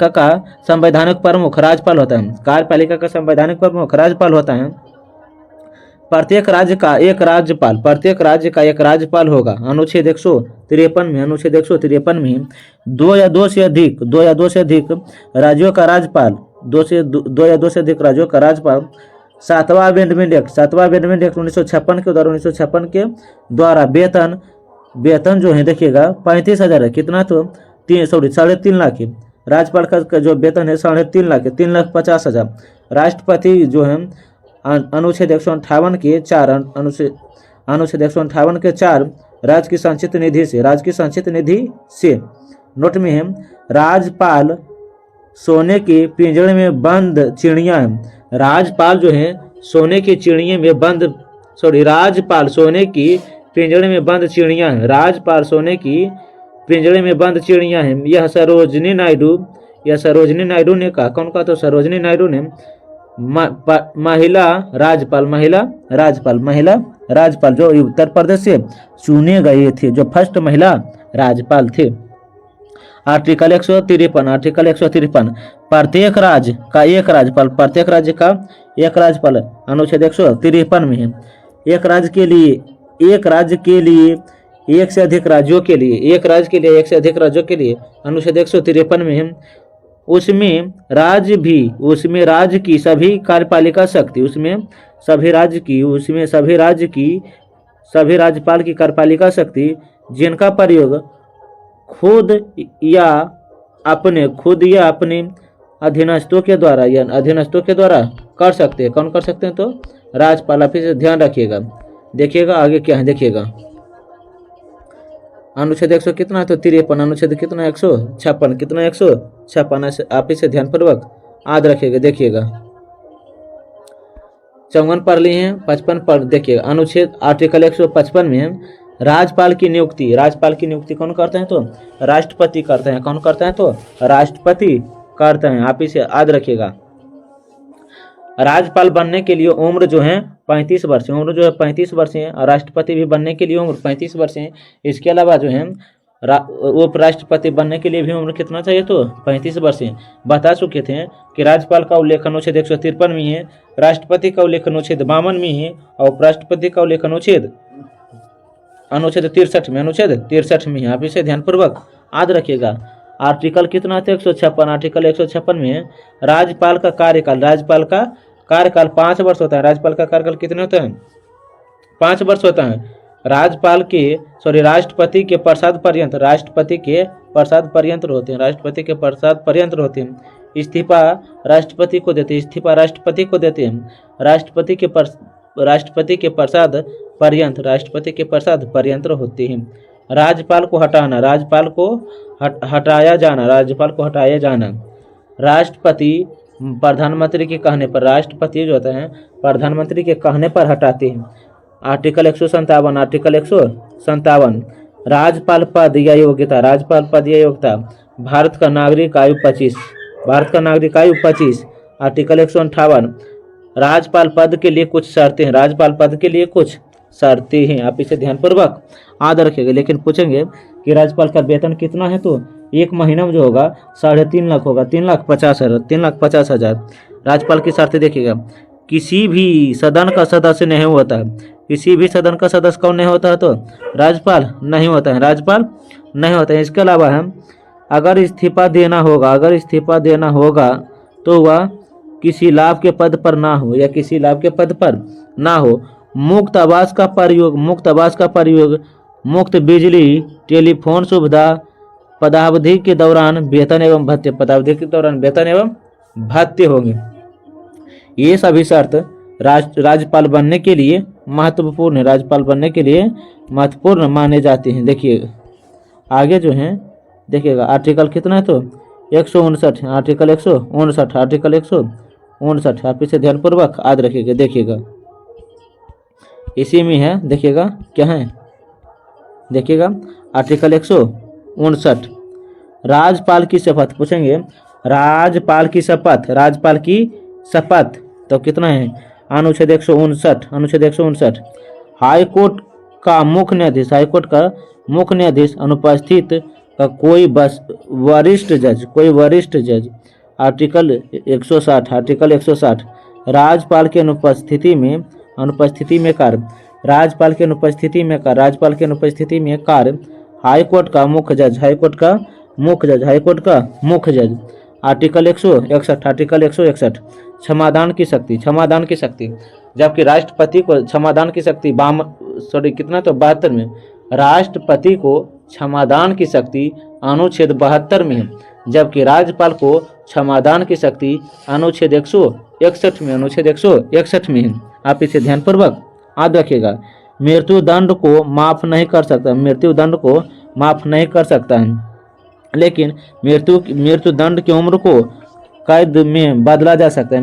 का संवैधानिक प्रमुख राज्यपाल होता है। कार्यपालिका का संवैधानिक प्रमुख राज्यपाल होता है। प्रत्येक राज्य का एक राज्यपाल होगा। अनुच्छेद 153 में, अनुच्छेद 153 में दो या दो से अधिक राज्यों का राज्यपाल, दो या दो से अधिक राज्यों का राज्यपाल। सातवां अमेंडमेंट एक्ट 1956 के द्वारा वेतन जो है देखिएगा 35,000 है। कितना तो 3.5 लाख है। राज्यपाल का जो वेतन है 3.5 लाख है, 3,50,000। राष्ट्रपति जो है अनुच्छेद 158 के 4 अनुच्छेद 158 के 4 राज्य की संचित निधि से नोट में है राज्यपाल सोने के पिंजड़े में बंद चिड़िया है। राज्यपाल जो है सोने की चिड़िया में बंद राज्यपाल सोने की पिंजड़े में बंद चिड़िया है। राज्यपाल सोने की पिंजड़े में बंद चिड़िया है। यह सरोजिनी नायडू ने कहा। कौन कहा तो सरोजिनी नायडू ने। महिला राज्यपाल जो उत्तर प्रदेश से चुने गए थे, जो फर्स्ट महिला राज्यपाल थे। आर्टिकल 153 प्रत्येक राज्य का एक राज्यपाल अनुच्छेद 153 में है। एक राज्य के लिए एक से अधिक राज्यों के लिए अनुच्छेद 153 में है। उसमें राज्य की सभी कार्यपालिका शक्ति सभी राज्यपाल की कार्यपालिका शक्ति जिनका प्रयोग खुद या अपने अधीनस्थों के द्वारा कर सकते हैं। कौन कर सकते हैं तो राज्यपाल। आप इसे ध्यान रखिएगा। देखिएगा आगे क्या है। देखिएगा अनुच्छेद 100 कितना है तो 53, अनुच्छेद कितना 156, कितना 156। आप इसे ध्यानपूर्वक याद रखिएगा। देखिएगा 54 पढ़ लिए हैं, 55 पढ़। देखिएगा अनुच्छेद आर्टिकल 155 में राज्यपाल की नियुक्ति कौन करते हैं तो राष्ट्रपति करते हैं। कौन करते हैं तो राष्ट्रपति करते हैं। आप इसे याद रखिएगा। राज्यपाल बनने के लिए उम्र जो है 35 वर्ष है। और राष्ट्रपति भी बनने के लिए उम्र 35 वर्ष है। इसके अलावा जो है उपराष्ट्रपति बनने के लिए भी उम्र कितना चाहिए? तो 35 वर्ष है। बता चुके थे कि राज्यपाल का उल्लेख अनुच्छेद 153 में है, राष्ट्रपति का उल्लेख अनुच्छेद 52 में है और उपराष्ट्रपति का उल्लेख अनुच्छेद 63 में, अनुच्छेद 63 में है। आप इसे ध्यानपूर्वक याद रखिएगा। आर्टिकल कितना था? 156। आर्टिकल 156 में राज्यपाल का कार्यकाल 5 वर्ष होता है। राज्यपाल का कार्यकाल कितने होता है? 5 वर्ष होता है। राष्ट्रपति के प्रसाद पर्यंत होते हैं। राष्ट्रपति के प्रसाद पर्यंत होते हैं। इस्तीफा राष्ट्रपति को देते हैं। राष्ट्रपति के प्रसाद पर्यंत होते हैं। राज्यपाल को हटाया जाना। राष्ट्रपति प्रधानमंत्री के कहने पर, राष्ट्रपति जो होते हैं प्रधानमंत्री के कहने पर हटाते हैं। आर्टिकल 157। राज्यपाल पद या योग्यता। भारत का नागरिक आयु 25। आर्टिकल 158। राज्यपाल पद के लिए कुछ शर्तें हैं। आप इसे ध्यानपूर्वक याद रखिएगा। लेकिन पूछेंगे कि राज्यपाल का वेतन कितना है? तो एक महीना में जो होगा 3.5 लाख होगा, 3,50,000। राज्यपाल की शर्तें देखिएगा। किसी भी सदन का सदस्य नहीं होता है। कौन नहीं होता है? तो राज्यपाल नहीं होता है। इसके अलावा हम अगर इस्तीफा देना होगा तो वह किसी लाभ के पद पर ना हो। मुक्त आवास का प्रयोग, मुक्त बिजली टेलीफोन सुविधा, पदावधि के दौरान वेतन एवं भत्ते होंगे। ये सभी शर्त राज्यपाल बनने के लिए महत्वपूर्ण माने जाते हैं। देखिए आगे जो है देखिएगा। आर्टिकल कितना है? तो 159। आर्टिकल 159। आप इसे ध्यानपूर्वक याद रखिएगा। देखिएगा इसी में है। देखिएगा क्या है? देखिएगा आर्टिकल 159। राज्यपाल की शपथ। पूछेंगे राज्यपाल की शपथ तो कितना है? अनुच्छेद 159। हाईकोर्ट का मुख्य न्यायाधीश अनुपस्थित का कोई वरिष्ठ जज। आर्टिकल 160। राज्यपाल की अनुपस्थिति में कार्य। हाईकोर्ट का मुख्य जज। आर्टिकल 161। क्षमादान की शक्ति। जबकि राष्ट्रपति को क्षमादान की शक्ति 72 में। राष्ट्रपति को क्षमादान की शक्ति अनुच्छेद 72 में है। जबकि राज्यपाल को क्षमादान की शक्ति अनुच्छेद 161 में है। आप इसे ध्यानपूर्वक याद रखिएगा। मृत्युदंड को माफ नहीं कर सकता है। लेकिन मृत्युदंड की उम्र को कैद में बदला जा सकता है।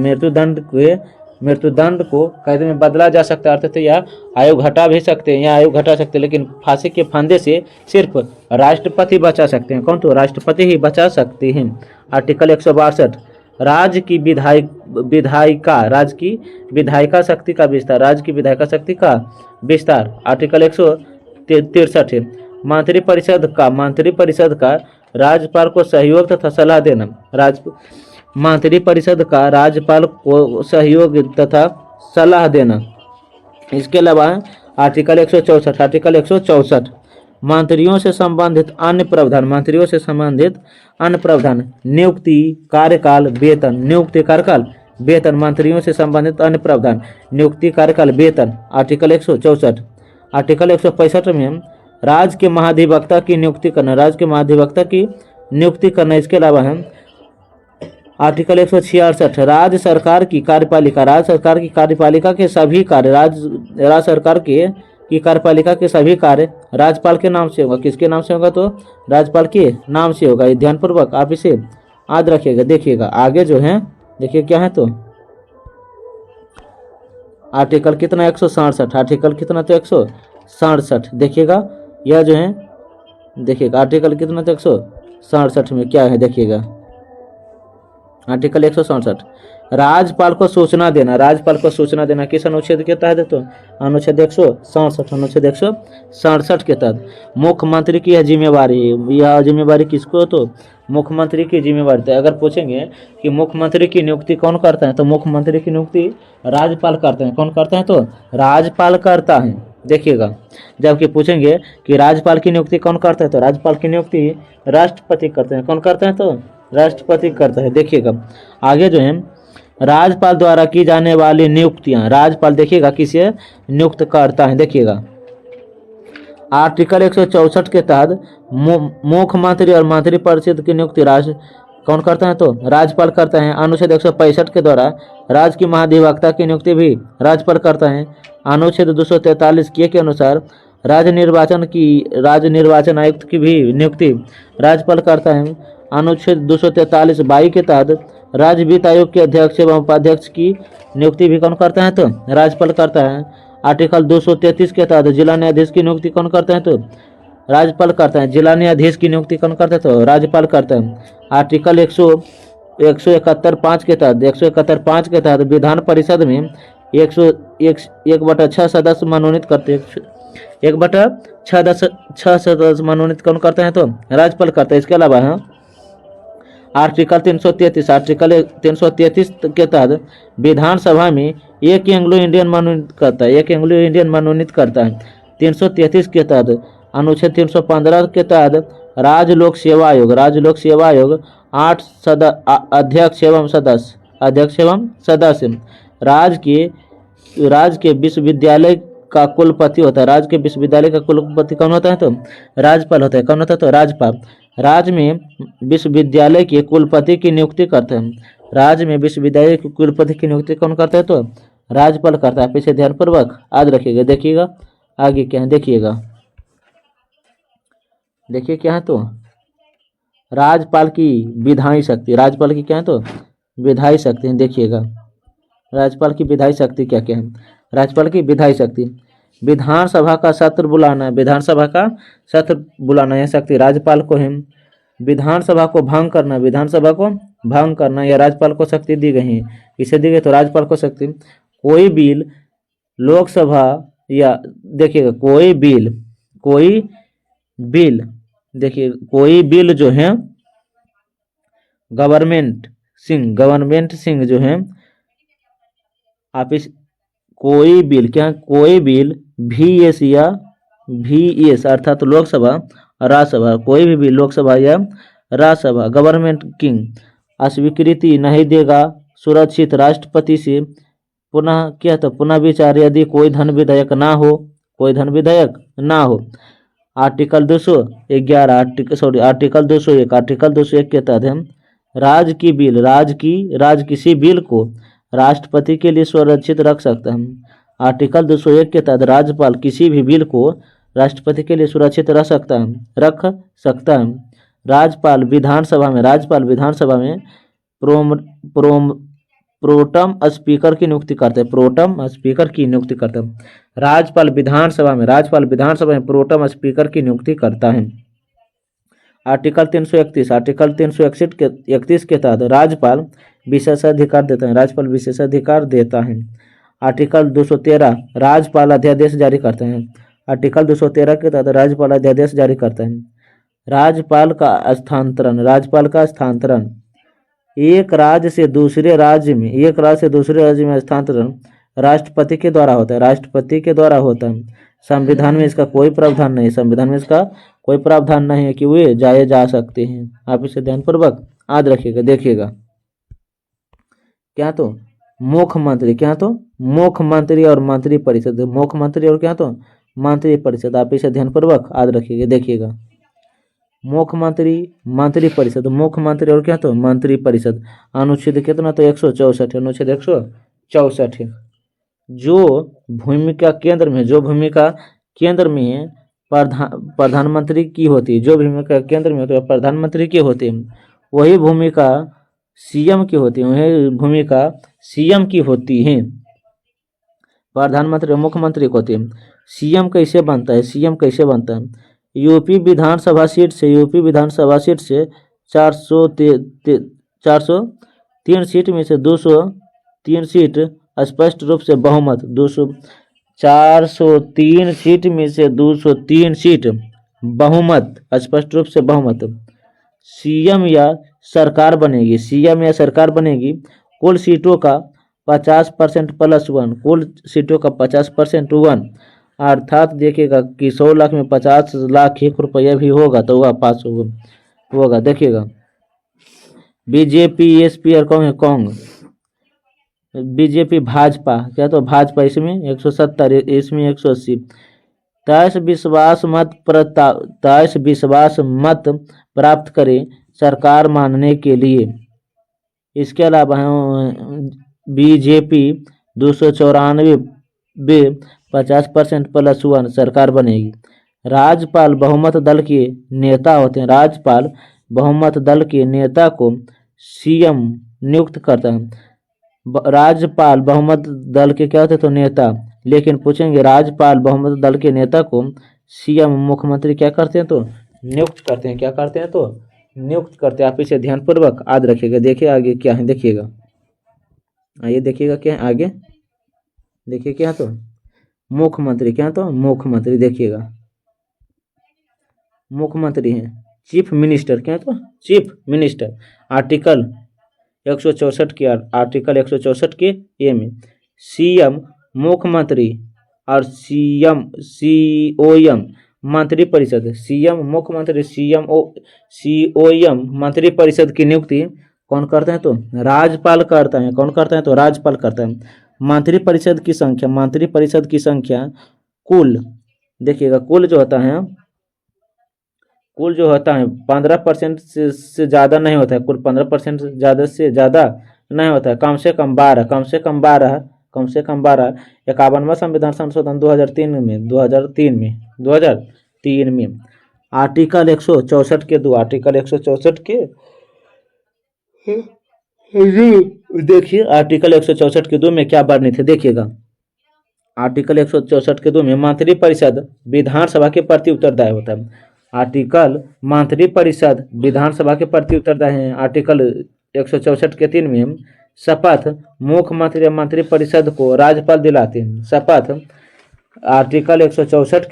मृत्युदंड को कैद में बदला जा सकता है। अर्थात यह आयु घटा सकते हैं। लेकिन फांसी के फंदे से सिर्फ राष्ट्रपति बचा सकते हैं। कौन? तो राष्ट्रपति ही बचा सकते हैं। आर्टिकल 162। राज्य की विधायिका शक्ति का विस्तार। आर्टिकल 163 है। मंत्रिपरिषद का राज्यपाल को सहयोग तथा सलाह देना। मंत्रिपरिषद का राज्यपाल को सहयोग तथा सलाह देना। इसके अलावा आर्टिकल 164। मंत्रियों से संबंधित अन्य प्रावधान। नियुक्ति कार्यकाल वेतन। मंत्रियों से संबंधित अन्य प्रावधान। नियुक्ति कार्यकाल वेतन। आर्टिकल 164। आर्टिकल 165 में राज्य के महाधिवक्ता की नियुक्ति करना। इसके अलावा है आर्टिकल 166। राज्य सरकार की कार्यपालिका के सभी कार्य राज्य सरकार की कार्यपालिका के सभी कार्य राज्यपाल के नाम से होगा। किसके नाम से होगा? तो राज्यपाल के नाम से होगा। ध्यानपूर्वक आप इसे याद रखिएगा। देखिएगा आगे जो है देखिए क्या है? तो आर्टिकल कितना? 167। आर्टिकल कितना? तो 167। देखिएगा यह जो है देखिएगा आर्टिकल कितना? तो 167 में क्या है? देखिएगा आर्टिकल 167, राज्यपाल को सूचना देना, राज्यपाल को सूचना देना किस अनुच्छेद के तहत है? तो अनुच्छेद 167, अनुच्छेद 167 के तहत। मुख्यमंत्री की यह जिम्मेवारी, यह जिम्मेवारी किसको? तो मुख्यमंत्री की जिम्मेवारी। तो अगर पूछेंगे कि मुख्यमंत्री की नियुक्ति कौन करता है, तो मुख्यमंत्री की नियुक्ति राज्यपाल करते हैं। कौन करता है? तो राज्यपाल करता है। देखिएगा, जबकि पूछेंगे कि राज्यपाल की नियुक्ति कौन करता है, तो राज्यपाल की नियुक्ति राष्ट्रपति करते हैं। कौन करते हैं? तो राष्ट्रपति करता है। देखिएगा आगे जो है, राज्यपाल द्वारा की जाने वाली नियुक्तियां, राज्यपाल देखिएगा किसे नियुक्त करता है। देखिएगा आर्टिकल 164 के तहत मुख्यमंत्री और मंत्रिपरिषद की नियुक्ति राष्ट्र कौन करता है? तो राज्यपाल करता है। अनुच्छेद 165 के द्वारा राज्य की महाधिवक्ता की नियुक्ति भी राज्यपाल करता है। अनुच्छेद 243 के अनुसार राज्य निर्वाचन आयुक्त की भी नियुक्ति राज्यपाल करता है। अनुच्छेद 243 22 के तहत राज्य वित्त आयोग के अध्यक्ष एवं उपाध्यक्ष की नियुक्ति भी कौन करता है? तो राज्यपाल करता है। आर्टिकल 233 के तहत जिला न्यायाधीश की नियुक्ति कौन करता है? तो राज्यपाल करता है। जिला न्यायाधीश की नियुक्ति कौन करता है? तो राज्यपाल करता है। आर्टिकल 171(5) के तहत 171(5) के तहत विधान परिषद में 1/6 सदस्य मनोनीत करते हैं। 1/6 सदस्य मनोनीत कौन करते हैं? तो राज्यपाल करता है। इसके अलावा है आर्टिकल 333 के तहत विधानसभा में एक एंग्लो इंडियन मनोनीत करता है। 1 एंग्लो इंडियन मनोनीत करता है। 333 के तहत अनुच्छेद 315 के तहत राज्य लोक सेवा आयोग 8 अध्यक्ष एवं सदस्य राज्य के विश्वविद्यालय का कुलपति होता है। राज्य के विश्वविद्यालय का कुलपति कौन होता है? तो राज्यपाल होता है। कौन होता है? तो राज्यपाल। राज्य में विश्वविद्यालय के कुलपति की नियुक्ति करते हैं। राज्य में विश्वविद्यालय के कुलपति की नियुक्ति कौन करता है? तो राज्यपाल करता है। पीछे ध्यानपूर्वक याद रखिएगा। देखिएगा आगे क्या है, देखिएगा देखिए क्या है, तो राज्यपाल की विधायी शक्ति, राज्यपाल की क्या है? तो विधायी शक्ति। देखिएगा राज्यपाल की विधायी शक्ति क्या क्या है। राज्यपाल की विधायी शक्ति, विधानसभा का सत्र बुलाना, विधानसभा का सत्र बुलाना यह शक्ति राज्यपाल को है। विधानसभा को भंग करना, विधानसभा को भंग करना यह राज्यपाल को शक्ति दी गई है। इसे दी गई तो राज्यपाल को शक्ति। कोई बिल लोकसभा या देखिएगा कोई बिल देखिए कोई बिल जो है गवर्नमेंट सिंह जो है, आप इस कोई बिल क्या, कोई बिल VS या VS अर्थात लोकसभा राज्यसभा, कोई भी बिल लोकसभा या राज्यसभा गवर्नमेंट किंग अस्वीकृति नहीं देगा सुरक्षित राष्ट्रपति से पुनः क्या, तो पुनः विचार यदि कोई धन विधेयक ना हो। आर्टिकल 201 आर्टिकल 201 के तहत हम राज्य किसी बिल को राष्ट्रपति के लिए सुरक्षित रख सकता है। आर्टिकल 201 के तहत राज्यपाल किसी भी बिल को राष्ट्रपति के लिए सुरक्षित रख सकता है। राज्यपाल विधानसभा में प्रोटम स्पीकर की नियुक्ति करते हैं। राज्यपाल विधानसभा में प्रोटम स्पीकर की नियुक्ति करता है। आर्टिकल 331 के तहत राज्यपाल विशेषाधिकार देता है। आर्टिकल 213 राज्यपाल अध्यादेश जारी करते हैं। आर्टिकल 213 के तहत राज्यपाल अध्यादेश जारी करते हैं। राज्यपाल का स्थानांतरण एक राज्य से दूसरे राज्य में स्थानांतरण राष्ट्रपति के द्वारा होता है। संविधान में इसका कोई प्रावधान नहीं है कि वे जाए जा सकते हैं। आप इसे ध्यानपूर्वक याद रखिएगा। देखिएगा क्या, तो मुख्यमंत्री और मंत्रिपरिषद, मंत्रिपरिषद आप इसे ध्यानपूर्वक याद रखिएगा। देखिएगा मुख्यमंत्री और क्या, तो मंत्रिपरिषद। अनुच्छेद कितना, तो 164, अनुच्छेद 164 है। जो भूमिका केंद्र में प्रधानमंत्री की होती है, जो भूमिका केंद्र में तो प्रधानमंत्री की होती है, वही भूमिका सीएम की होती है। प्रधानमंत्री और मुख्यमंत्री को होती है। सीएम कैसे बनता है? यूपी विधानसभा सीट से 413 3 सीट में से 203 सीट स्पष्ट रूप से बहुमत 403 सीट में से 203 सीट बहुमत स्पष्ट रूप से बहुमत सीएम या सरकार बनेगी। सीएम या सरकार बनेगी। कुल सीटों का 50% प्लस 1, कुल सीटों का 50% 1, अर्थात देखिएगा कि 100 लाख में 50 लाख 1 रुपया भी होगा तो वह पास होगा। देखिएगा बीजेपी एसपी और कांग्रेस। बीजेपी भाजपा क्या तो भाजपा इसमें 170, इसमें 180। 23 विश्वास मत प्राप्त करें सरकार मानने के लिए। इसके अलावा बीजेपी 294 50% प्लस 1 सरकार बनेगी। राज्यपाल बहुमत दल के नेता होते हैं। राज्यपाल बहुमत दल के नेता को सीएम नियुक्त करता है। राज्यपाल बहुमत दल के क्या होते हैं तो नेता, लेकिन पूछेंगे राज्यपाल बहुमत दल के नेता को सीएम मुख्यमंत्री क्या करते हैं तो नियुक्त करते हैं। क्या करते हैं तो नियुक्त करते हैं। आप इसे ध्यानपूर्वक याद रखिएगा। देखिए आगे क्या है, देखिएगा आइए देखिएगा क्या है आगे। देखिए क्या तो मुख्यमंत्री, क्या तो मुख्यमंत्री। देखिएगा मुख्यमंत्री हैं चीफ मिनिस्टर, क्या तो चीफ मिनिस्टर। आर्टिकल 164 के आर्टिकल 164 के ए में सीएम मुख्यमंत्री और सीओएम मंत्रिपरिषद। सीएम मुख्यमंत्री सीओएम मंत्रिपरिषद की नियुक्ति कौन करते हैं तो राज्यपाल करता है। कौन करता है तो राज्यपाल करता है। मंत्रिपरिषद की संख्या कुल, देखिएगा कुल जो होता है 15% से ज़्यादा नहीं होता है। कुल 15% ज़्यादा से ज़्यादा नहीं होता है। कम से कम 12 51वां संविधान संशोधन 2003 में आर्टिकल 164 के 2, आर्टिकल 164 के देखिए आर्टिकल 164 के 2 में क्या वर्णित है। देखिएगा आर्टिकल 164 के 2 में मंत्रिपरिषद विधानसभा के प्रति उत्तरदायी होता है। आर्टिकल मंत्रिपरिषद विधानसभा के प्रति उत्तरदायी है। आर्टिकल 164 के 3 में शपथ मुख्यमंत्री और मंत्रिपरिषद को राज्यपाल दिलाते हैं। शपथ आर्टिकल 164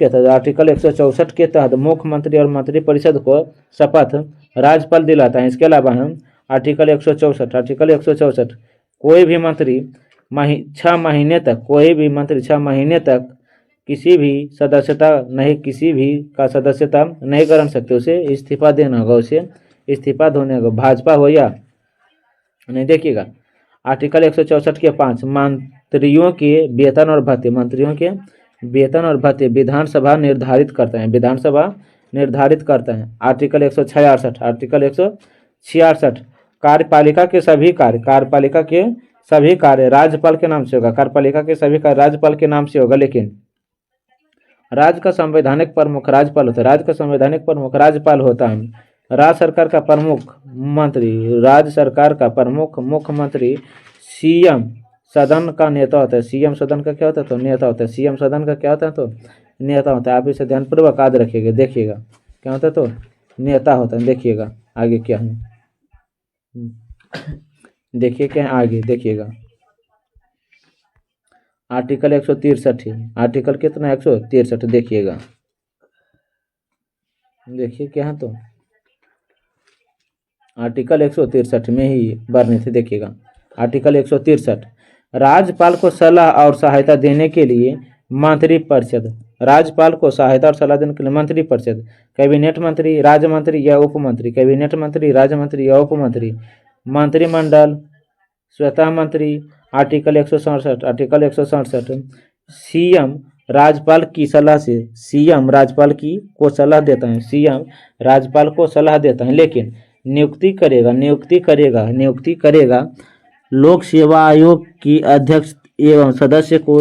के तहत मुख्यमंत्री और मंत्रिपरिषद को शपथ राज्यपाल दिलाता है। इसके अलावा हम आर्टिकल 164 कोई भी मंत्री 6 महीने तक किसी भी सदस्यता नहीं ग्रहण सकते। उसे इस्तीफा देना होगा, उसे इस्तीफा देने होगा, भाजपा हो या नहीं। देखिएगा आर्टिकल 164 के 5 मंत्रियों के वेतन और भत्ते विधानसभा निर्धारित करता है। आर्टिकल 166 कार्यपालिका के सभी कार्य राज्यपाल के नाम से होगा। कार्यपालिका के सभी कार्य राज्यपाल के नाम से होगा, लेकिन राज्य का संवैधानिक प्रमुख राज्यपाल होता है। राज्य का संवैधानिक प्रमुख राज्यपाल होता है। राज्य सरकार का प्रमुख मुख्यमंत्री सीएम सदन का नेता होता है। सीएम सदन का क्या होता है तो नेता होता है। सीएम सदन का क्या होता है तो नेता होता है। आप इसे ध्यानपूर्वक याद रखिएगा। देखिएगा क्या होता है तो नेता होता है। देखिएगा आगे क्या है, देखिए क्या है आगे। देखिएगा आर्टिकल 163 है। आर्टिकल कितना 163। देखिएगा देखिए क्या है तो आर्टिकल 163 में ही वर्णित है। देखिएगा आर्टिकल 163 राज्यपाल को सलाह और सहायता देने के लिए मंत्रिपरिषद। राज्यपाल को सहायता और सलाह देने के लिए मंत्रिपरिषद कैबिनेट मंत्री, राज्य मंत्री या उपमंत्री, कैबिनेट मंत्री, राज्य मंत्री या उपमंत्री, मंत्रिमंडल, स्वतः मंत्री। आर्टिकल 167 सीएम राज्यपाल की सलाह से को सलाह देता है। सीएम राज्यपाल को सलाह देता है, लेकिन नियुक्ति करेगा लोक सेवा आयोग की अध्यक्ष एवं सदस्य को,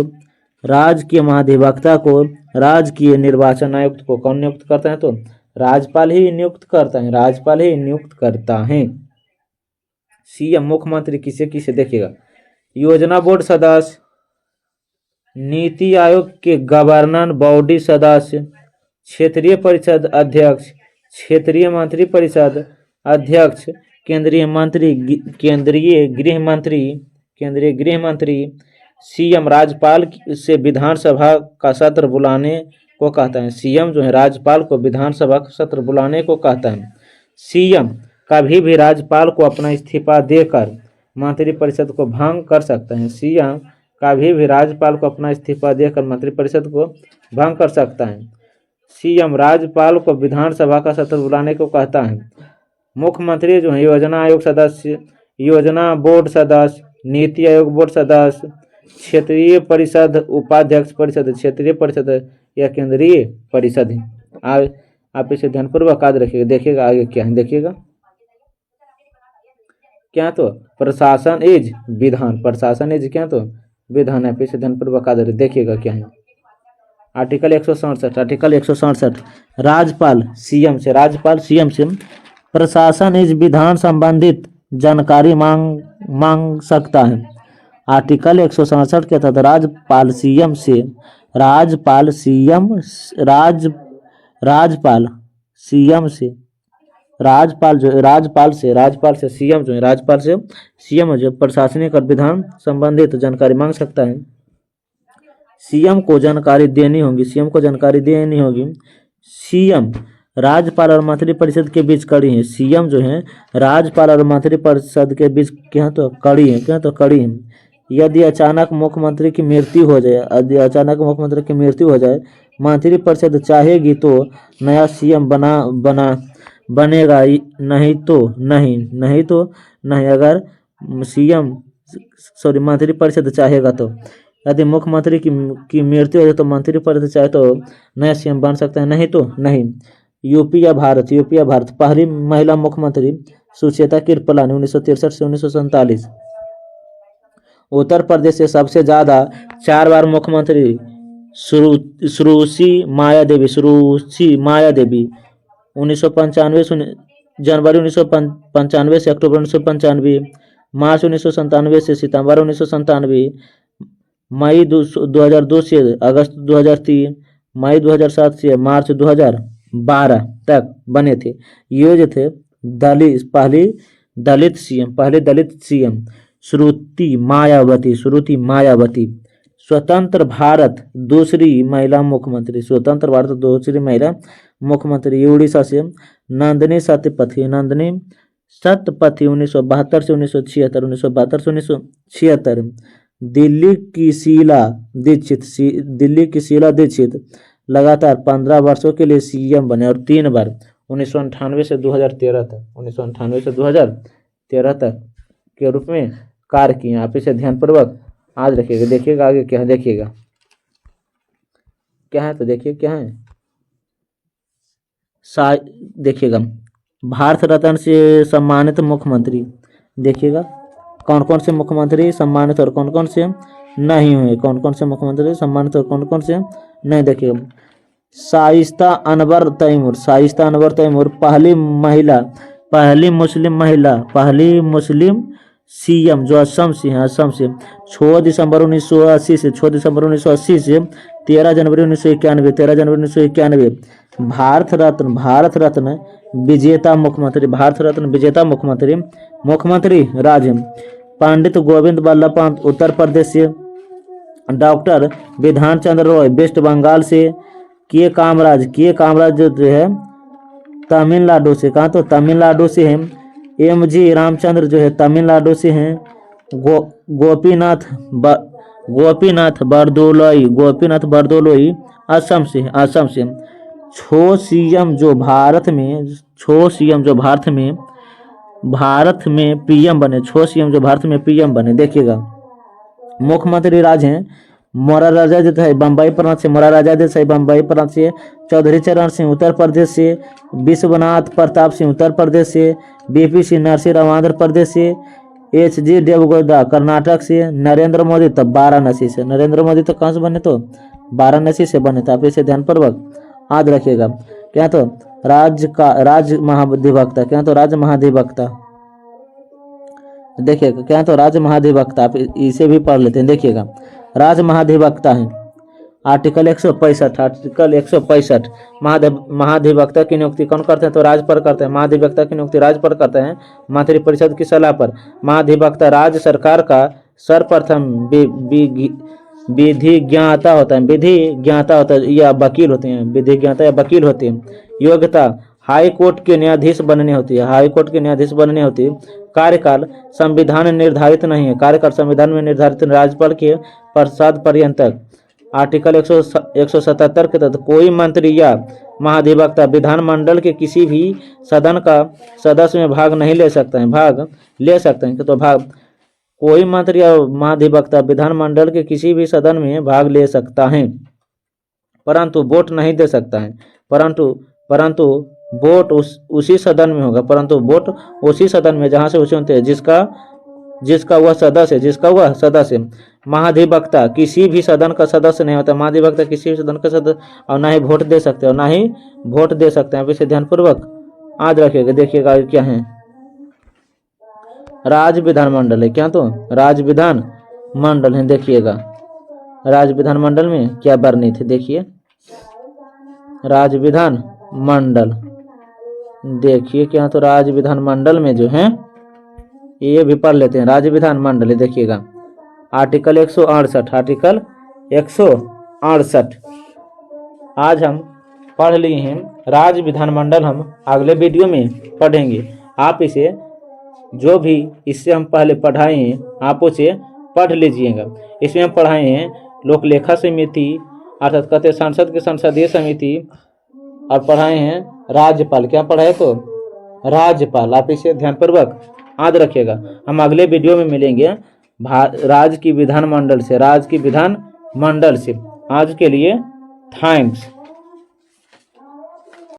राज्य के महाधिवक्ता को, राज्य के निर्वाचन आयुक्त को। कौन नियुक्त करता है तो राज्यपाल ही नियुक्त करता है। सीएम मुख्यमंत्री किसे देखिएगा योजना बोर्ड सदस्य, नीति आयोग के गवर्नर बॉडी सदस्य, क्षेत्रीय परिषद अध्यक्ष, क्षेत्रीय मंत्री परिषद अध्यक्ष, केंद्रीय गृह मंत्री सीएम राज्यपाल से विधानसभा का सत्र बुलाने को कहता है। सीएम जो है राज्यपाल को विधानसभा का सत्र बुलाने को कहता है। सीएम कभी भी राज्यपाल को अपना इस्तीफा देकर मंत्रिपरिषद को भंग कर सकता है। सीएम कभी भी राज्यपाल को अपना इस्तीफा देकर मंत्रिपरिषद को भंग कर सकता है। सीएम राज्यपाल को विधानसभा का सत्र बुलाने को कहता है। मुख्यमंत्री जो है योजना आयोग सदस्य, योजना बोर्ड सदस्य, नीति आयोग बोर्ड सदस्य, क्षेत्रीय परिषद उपाध्यक्ष परिषद, क्षेत्रीय परिषद या केंद्रीय परिषद है। आप इसे ध्यानपूर्वक याद रखिएगा। देखिएगा आगे क्या है, देखिएगा क्या तो प्रशासन इज विधान, प्रशासन इज क्या तो विधान है। इसे ध्यानपूर्वक याद रखिए। देखिएगा क्या है आर्टिकल 167 राज्यपाल सीएम से प्रशासन इज विधान संबंधित जानकारी मांग सकता है। आर्टिकल 167 के तहत राज्यपाल सीएम जो प्रशासनिक और विधान संबंधित जानकारी मांग सकता है। सीएम को जानकारी देनी होगी। सीएम राज्यपाल और मंत्रिपरिषद के बीच कड़ी है। सीएम जो है राज्यपाल और मंत्रिपरिषद के बीच क्या तो कड़ी है। यदि अचानक मुख्यमंत्री की मृत्यु हो जाए, मंत्रिपरिषद चाहेगी तो नया सीएम बनेगा, नहीं तो नहीं। अगर मंत्रिपरिषद चाहेगा तो, यदि मुख्यमंत्री की मृत्यु हो जाए तो मंत्रिपरिषद चाहे तो नया सीएम बन सकता है, नहीं तो नहीं। यूपी या भारत पहली महिला मुख्यमंत्री सुचेता कृपलानी 1963 से 1947। उत्तर प्रदेश से सबसे ज्यादा 4 बार मुख्यमंत्री श्रुति माया देवी 1995 जनवरी 1995 से अक्टूबर 1995, मार्च 1997 से सितंबर 1997, मई 2002 से अगस्त 2003, मई 2007 से मार्च 2012 तक बने थे। ये जो थे पहले दलित सीएम श्रुति मायावती। स्वतंत्र भारत दूसरी महिला मुख्यमंत्री उड़ीसा से नंदिनी सत्यपथी 1972 से 1976। दिल्ली की शीला दीक्षित लगातार 15 वर्षों के लिए सीएम बने और 3 बार 1998 से 2013 तक के रूप में कार्य किए। आप इसे ध्यानपूर्वक आज रखिएगा। देखिएगा आगे क्या है, देखिएगा क्या है तो देखिए क्या है। देखिएगा भारत रत्न से सम्मानित मुख्यमंत्री, देखिएगा कौन कौन से मुख्यमंत्री सम्मानित और कौन कौन से नहीं हुए, कौन कौन से मुख्यमंत्री सम्मानित और कौन कौन से नहीं। देखिएगा शाइस्ता अनवर तैमूर पहली मुस्लिम सीएम जो असम से 6 दिसंबर 1980 से 13 जनवरी 1991। भारत रत्न विजेता मुख्यमंत्री राज्य पंडित गोविंद बल्लभ पंत उत्तर प्रदेश से, डॉक्टर विधान चंद्र रॉय वेस्ट बंगाल से, के कामराज जो है तमिलनाडु से, कहा तो तमिलनाडु से है। एमजी रामचंद्र जो है तमिलनाडु से हैं। गोपीनाथ बरदोलोई असम से। 6 सीएम जो भारत में पीएम बने। देखिएगा मुख्यमंत्री राज्य हैं मोरारजी देसाई बम्बई प्रांत से, चौधरी चरण सिंह उत्तर प्रदेश से, विश्वनाथ प्रताप सिंह उत्तर प्रदेश से, बीपी सिंह नरसिंह राव आंध्र प्रदेश से, एच.जी. देवगौड़ा कर्नाटक से, नरेंद्र मोदी तो वाराणसी से। कहाँ से बने तो वाराणसी से बने। तो आप इसे ध्यानपूर्वक याद रखिएगा। क्या तो राज्य महाधिवक्ता देखिएगा क्या तो राज्य महाधिवक्ता, आप इसे भी पढ़ लेते हैं। देखिएगा राज्य महाधिवक्ता है आर्टिकल 165, आर्टिकल 165 महाधिवक्ता की नियुक्ति कौन करते हैं? तो राज्यपाल करते हैं। महाधिवक्ता की नियुक्ति राज्यपाल करते हैं मंत्रिपरिषद की सलाह पर। महाधिवक्ता राज्य सरकार का सर्वप्रथम विधिज्ञाता होता है, विधिज्ञाता होता है या वकील होते हैं, विधिज्ञाता या वकील होते हैं। योग्यता हाई कोर्ट के न्यायाधीश बनने होती है, हाई कोर्ट के न्यायाधीश बनने होती है। कार्यकाल संविधान निर्धारित नहीं है, कार्यकाल संविधान में निर्धारित राज्यपाल के प्रसाद पर्यंत तक। आर्टिकल 177 के तहत कोई मंत्री या महाधिवक्ता विधानमंडल के किसी भी सदन का सदस्य में भाग नहीं ले सकते हैं, भाग ले सकते हैं। तो कोई मंत्री या महाधिवक्ता विधानमंडल के किसी भी सदन में भाग ले सकता है, परंतु वोट नहीं दे सकता है। परंतु वोट उसी सदन में होगा, परंतु वोट उसी सदन में जहां से उसे होते हैं जिसका वह सदस्य। महाधिवक्ता किसी भी सदन का सदस्य नहीं होता, महाधिवक्ता किसी भी सदन का सदस्य और ना ही वोट दे सकते और ना ही वोट दे सकते हैं। इसे ध्यानपूर्वक याद रखिएगा। देखिएगा क्या है, राज्य विधानमंडल है क्या? तो राज्य विधान मंडल है। देखिएगा राज्य विधानमंडल में क्या वर्णित है, देखिए राज्य विधान मंडल, देखिए क्या? तो राज्य विधान मंडल में जो है ये भी पढ़ लेते हैं, राज्य विधान मंडल है। देखिएगा आर्टिकल 168, आर्टिकल 168 आज हम पढ़ लिए हैं। राज्य विधानमंडल हम अगले वीडियो में पढ़ेंगे। आप इसे जो भी इससे हम पहले पढ़ाए हैं आप उसे पढ़ लीजिएगा। इसमें हम पढ़ाए हैं लोक लेखा समिति, अर्थात कहते हैं संसद की संसदीय समिति, और पढ़ाए हैं राज्यपाल। क्या पढ़ाए? तो राज्यपाल। आप इसे ध्यानपूर्वक याद रखिएगा। हम अगले वीडियो में मिलेंगे राज्य की विधानमंडल से, राज्य की विधान मंडल से। आज के लिए थैंक्स।